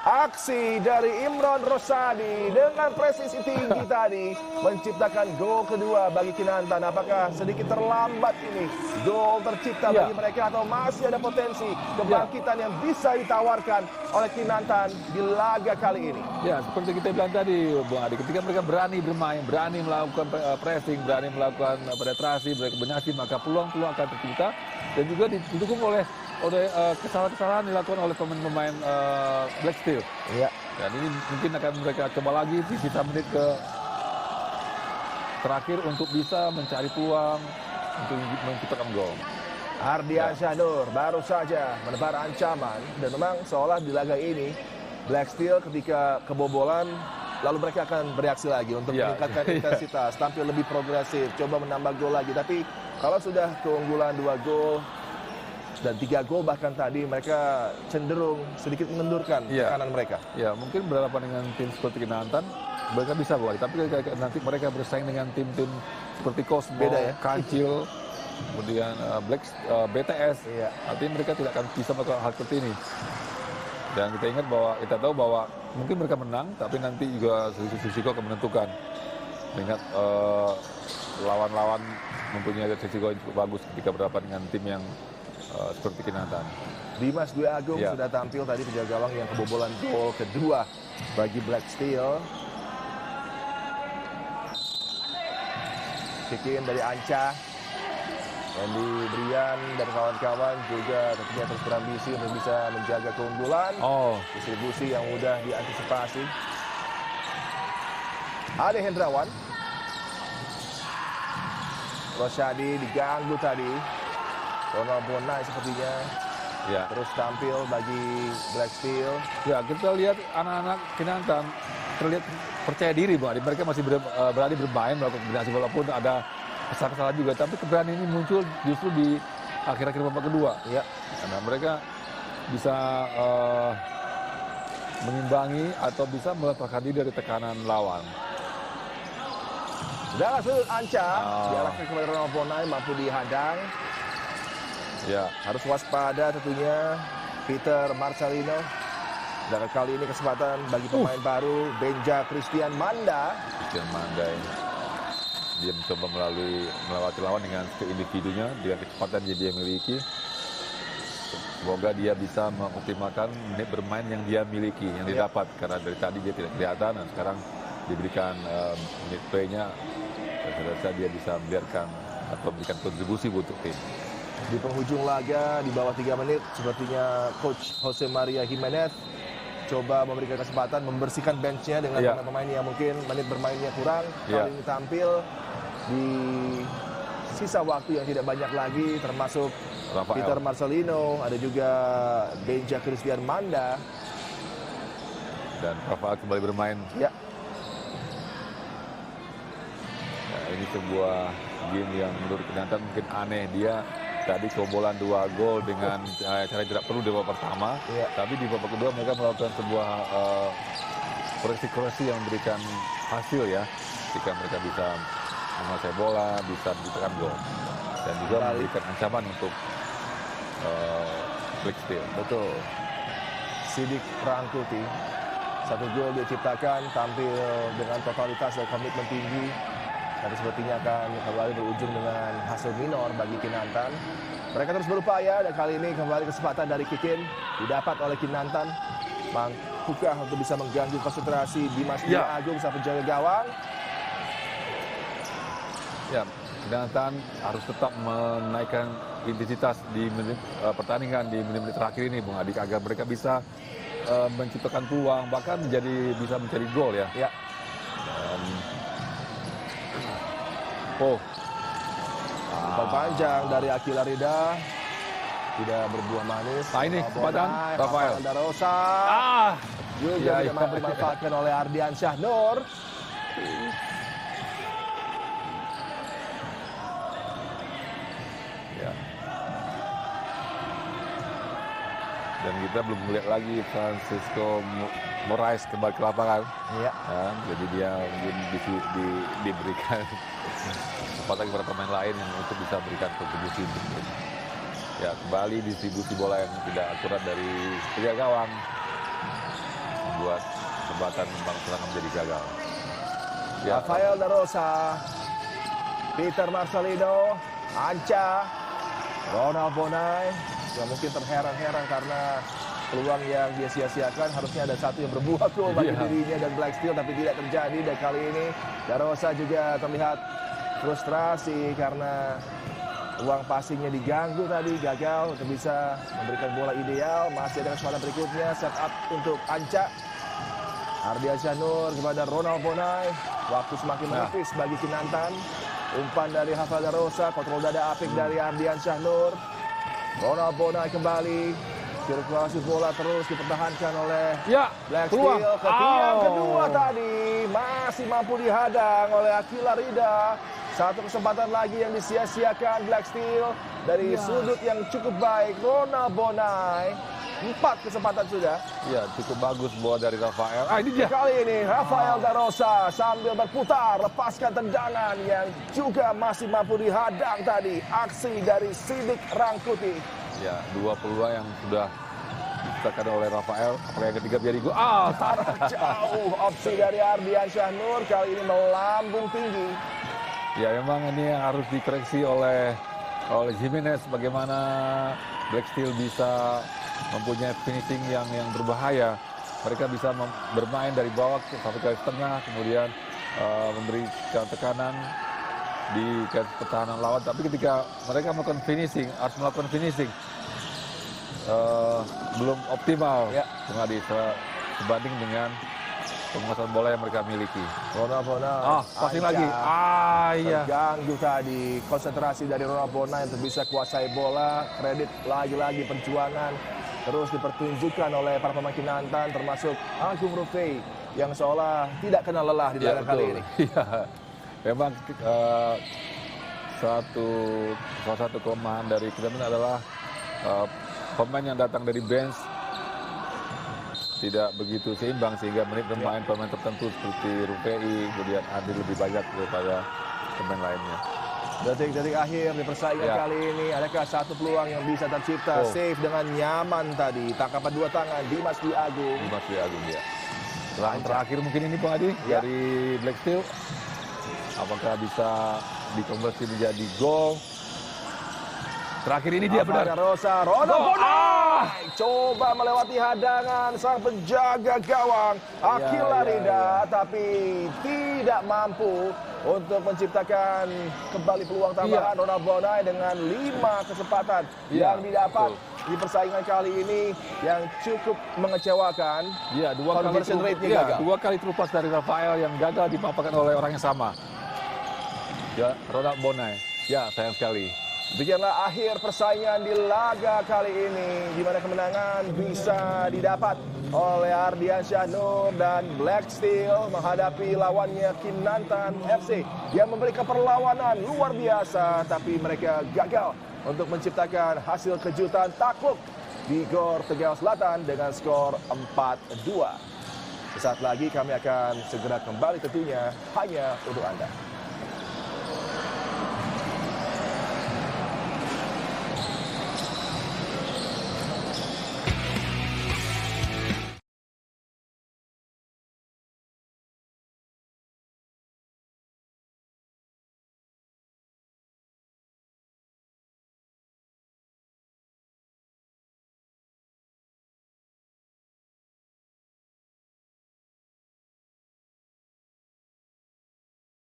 Aksi dari Imron Rosadi dengan presisi tinggi tadi menciptakan gol kedua bagi Kinantan. Apakah sedikit terlambat ini gol tercipta bagi mereka atau masih ada potensi kebangkitan yang bisa ditawarkan oleh Kinantan di laga kali ini? Ya, seperti kita bilang tadi, Bung Adi, ketika mereka berani bermain, berani melakukan pressing, berani melakukan penetrasi, berkombinasi, maka peluang-peluang akan tercipta dan juga didukung oleh kesalahan-kesalahan dilakukan oleh pemain-pemain Black Steel. Dan ini mungkin akan mereka coba lagi di sisa menit terakhir untuk bisa mencari peluang untuk menciptakan gol. Ardian Syahnur baru saja menebar ancaman dan memang seolah di laga ini Black Steel ketika kebobolan lalu mereka akan bereaksi lagi untuk meningkatkan intensitas, tampil lebih progresif, coba menambah gol lagi. Tapi kalau sudah keunggulan 2 gol dan 3 gol bahkan tadi mereka cenderung sedikit mengendurkan tekanan mereka. Ya, mungkin berhadapan dengan tim seperti Kinantan mereka bisa bawa, tapi nanti mereka bersaing dengan tim-tim seperti Cosmo, Kancil, kemudian BTS. Artinya mereka tidak akan bisa melakukan hal seperti ini. Dan kita tahu bahwa mungkin mereka menang, tapi nanti juga risiko akan menentukan. Mengingat lawan-lawan mempunyai risiko yang cukup bagus ketika berhadapan dengan tim yang seperti Kinantan. Dimas Dwi Agung Ya. sudah tampil tadi penjaga gawang yang kebobolan gol kedua bagi Black Steel. Kick in dari Anca. Andy Brian dan kawan-kawan juga tentunya terus berambisi untuk bisa menjaga keunggulan. Oh, Distribusi yang mudah diantisipasi. Ade Hendrawan. Rosyadi diganggu tadi. Ronald Bonai sepertinya Ya, terus tampil bagi Black Steel. ya kita lihat anak-anak Kinantan terlihat percaya diri, Bang. Mereka masih berani bermain melakukan kombinasi walaupun ada kesalahan juga, tapi keberanian ini muncul justru di akhir-akhir babak kedua. Ya, Karena mereka bisa mengimbangi atau bisa melepaskan diri dari tekanan lawan. dalam sudut Anca Oh. diarahkan kepada Ronald Bonai, mampu dihadang. ya, Harus waspada tentunya Peter Marcelino. Dan kali ini kesempatan bagi pemain baru Benja Christian Manda. Christian Manda ini. Dia mencoba melewati lawan dengan individunya, dengan kecepatan yang dia miliki. Semoga dia bisa mengoptimalkan menit bermain yang dia miliki, yang didapat. Karena dari tadi dia tidak kelihatan, dan sekarang diberikan menit play-nya. Saya rasa dia bisa membiarkan atau memberikan kontribusi untuk tim. Di penghujung laga di bawah 3 menit sepertinya Coach Jose Maria Jimenez coba memberikan kesempatan membersihkan benchnya dengan Ya. pemain-pemain yang mungkin menit bermainnya kurang. Ya. Kali ini tampil di sisa waktu yang tidak banyak lagi, termasuk Rafael. Peter Marcelino, ada juga Benja Christian Manda. Dan Rafael kembali bermain. Ya, Nah, ini sebuah game yang menurut Kinantan mungkin aneh. Dia tadi kebobolan 2 gol dengan cara yang tidak perlu di babak pertama. Iya. Tapi di babak kedua mereka melakukan sebuah koreksi-koreksi yang memberikan hasil ya. Ketika mereka bisa menguasai bola, bisa menciptakan gol. Dan juga Kembali. memberikan ancaman untuk Black Steel. betul. Sidik Rangkuti. 1 gol dia ciptakan, tampil dengan totalitas dan komitmen tinggi. Tapi sepertinya akan kembali berujung dengan hasil minor bagi Kinantan. Mereka terus berupaya dan kali ini kembali kesempatan dari Kikin didapat oleh Kinantan. Mampukah untuk bisa mengganggu konsentrasi Dimas Dwi Ya. Agung sang penjaga gawang? Ya, Kinantan harus tetap menaikkan intensitas di menit pertandingan di menit-menit terakhir ini, Bung Adik, agar mereka bisa menciptakan peluang, bahkan bisa mencari gol ya. Ya, Oh, umpan panjang dari Akila Rida tidak berbuah manis. Nah, ini kesempatan Bonai, Rafael. Darosa juga Ya, tidak ya. mampu dimanfaatkan oleh Ardian Syahnur. Ya. Dan kita belum melihat lagi Francisco Moraes kembali ke lapangan. Ya, Ya, jadi dia mungkin diberikan kesempatan kepada pemain lain yang untuk bisa berikan kontribusi untuk tim. Ya, kembali distribusi bola yang tidak akurat dari penjaga gawang membuat kesempatan membangun serangan menjadi gagal. Ya, Rafael Darosa, Peter Marcelino, Anca, Ronald Bonai yang mungkin terheran-heran karena peluang yang dia sia-siakan. Harusnya ada satu yang berbuah gol bagi Iya. dirinya dan Black Steel, tapi tidak terjadi. Dan kali ini Darosa juga terlihat frustrasi karena uang passingnya diganggu tadi, gagal untuk bisa memberikan bola ideal. Masih ada kesempatan berikutnya, set up untuk Anca. Ardian Syahnur kepada Ronald Bonai. Waktu semakin menipis bagi Kinantan. Umpan dari Rafael Darosa, kontrol dada apik dari Ardian Syahnur. Ronald Bonai kembali. Sirkulasi bola terus dipertahankan oleh ya, Black peluang. Steel. Ke tiang kedua tadi masih mampu dihadang oleh Akila Rida. Satu kesempatan lagi yang disia-siakan Black Steel dari sudut yang cukup baik. Ronald Bonai. 4 kesempatan sudah. Ya, cukup bagus bola dari Rafael. Ini dia. Kali ini Rafael Darosa sambil berputar lepaskan tendangan yang juga masih mampu dihadang tadi. Aksi dari Sidik Rangkuti. ya, 2 peluang yang sudah diciptakan oleh Rafael. Apakah yang ketiga menjadi gol? Jauh opsi dari Ardian Syahnur kali ini melambung tinggi. Ya, memang ini yang harus dikoreksi oleh Jimenez, bagaimana Black Steel bisa mempunyai finishing yang berbahaya. Mereka bisa bermain dari bawah sampai ke tengah, kemudian memberikan tekanan di garis pertahanan lawan. Tapi ketika mereka melakukan finishing, harus melakukan finishing, belum optimal, Bung Adi, sebanding dengan penguasaan bola yang mereka miliki. Ronald Bonai. Passing lagi. Iya. Terganggu tadi konsentrasi dari Ronald Bonai untuk bisa kuasai bola. Kredit lagi-lagi perjuangan terus dipertunjukkan oleh para pemain Kinantan, termasuk Agung Rufai yang seolah tidak kenal lelah di laga kali ini. Iya. Memang salah satu kelemahan dari Kinantan adalah pemain yang datang dari bench tidak begitu seimbang, sehingga menit bermain pemain tertentu seperti Rufai kemudian ambil lebih banyak daripada pemain lainnya. Detik-detik akhir di persaingan kali ini, adakah satu peluang yang bisa tercipta? Save dengan nyaman tadi, tangkapan dua tangan Dimas Dwi Agung. Dimas Dwi Agung, ya. Selang terakhir mungkin ini Bung Adi dari Black Steel, apakah bisa dikonversi menjadi gol? Terakhir ini dia benar. Rosa, Ronald Bonai coba melewati hadangan sang penjaga gawang Akil Larida, tapi tidak mampu untuk menciptakan kembali peluang tambahan. Ronald Bonai dengan 5 kesempatan yang didapat di persaingan kali ini yang cukup mengecewakan. Iya, conversion rate-nya gagal. 2 kali terupas dari Rafael yang gagal dipaparkan oleh orang yang sama. Ya, Ronald Bonai. Ya, sayang sekali. Demikianlah akhir persaingan di laga kali ini, di mana kemenangan bisa didapat oleh Ardiansyah Nur dan Black Steel menghadapi lawannya Kinantan FC yang memberikan perlawanan luar biasa, tapi mereka gagal untuk menciptakan hasil kejutan, takluk di Gor Tegal Selatan dengan skor 4-2. Sesaat lagi kami akan segera kembali tentunya hanya untuk Anda.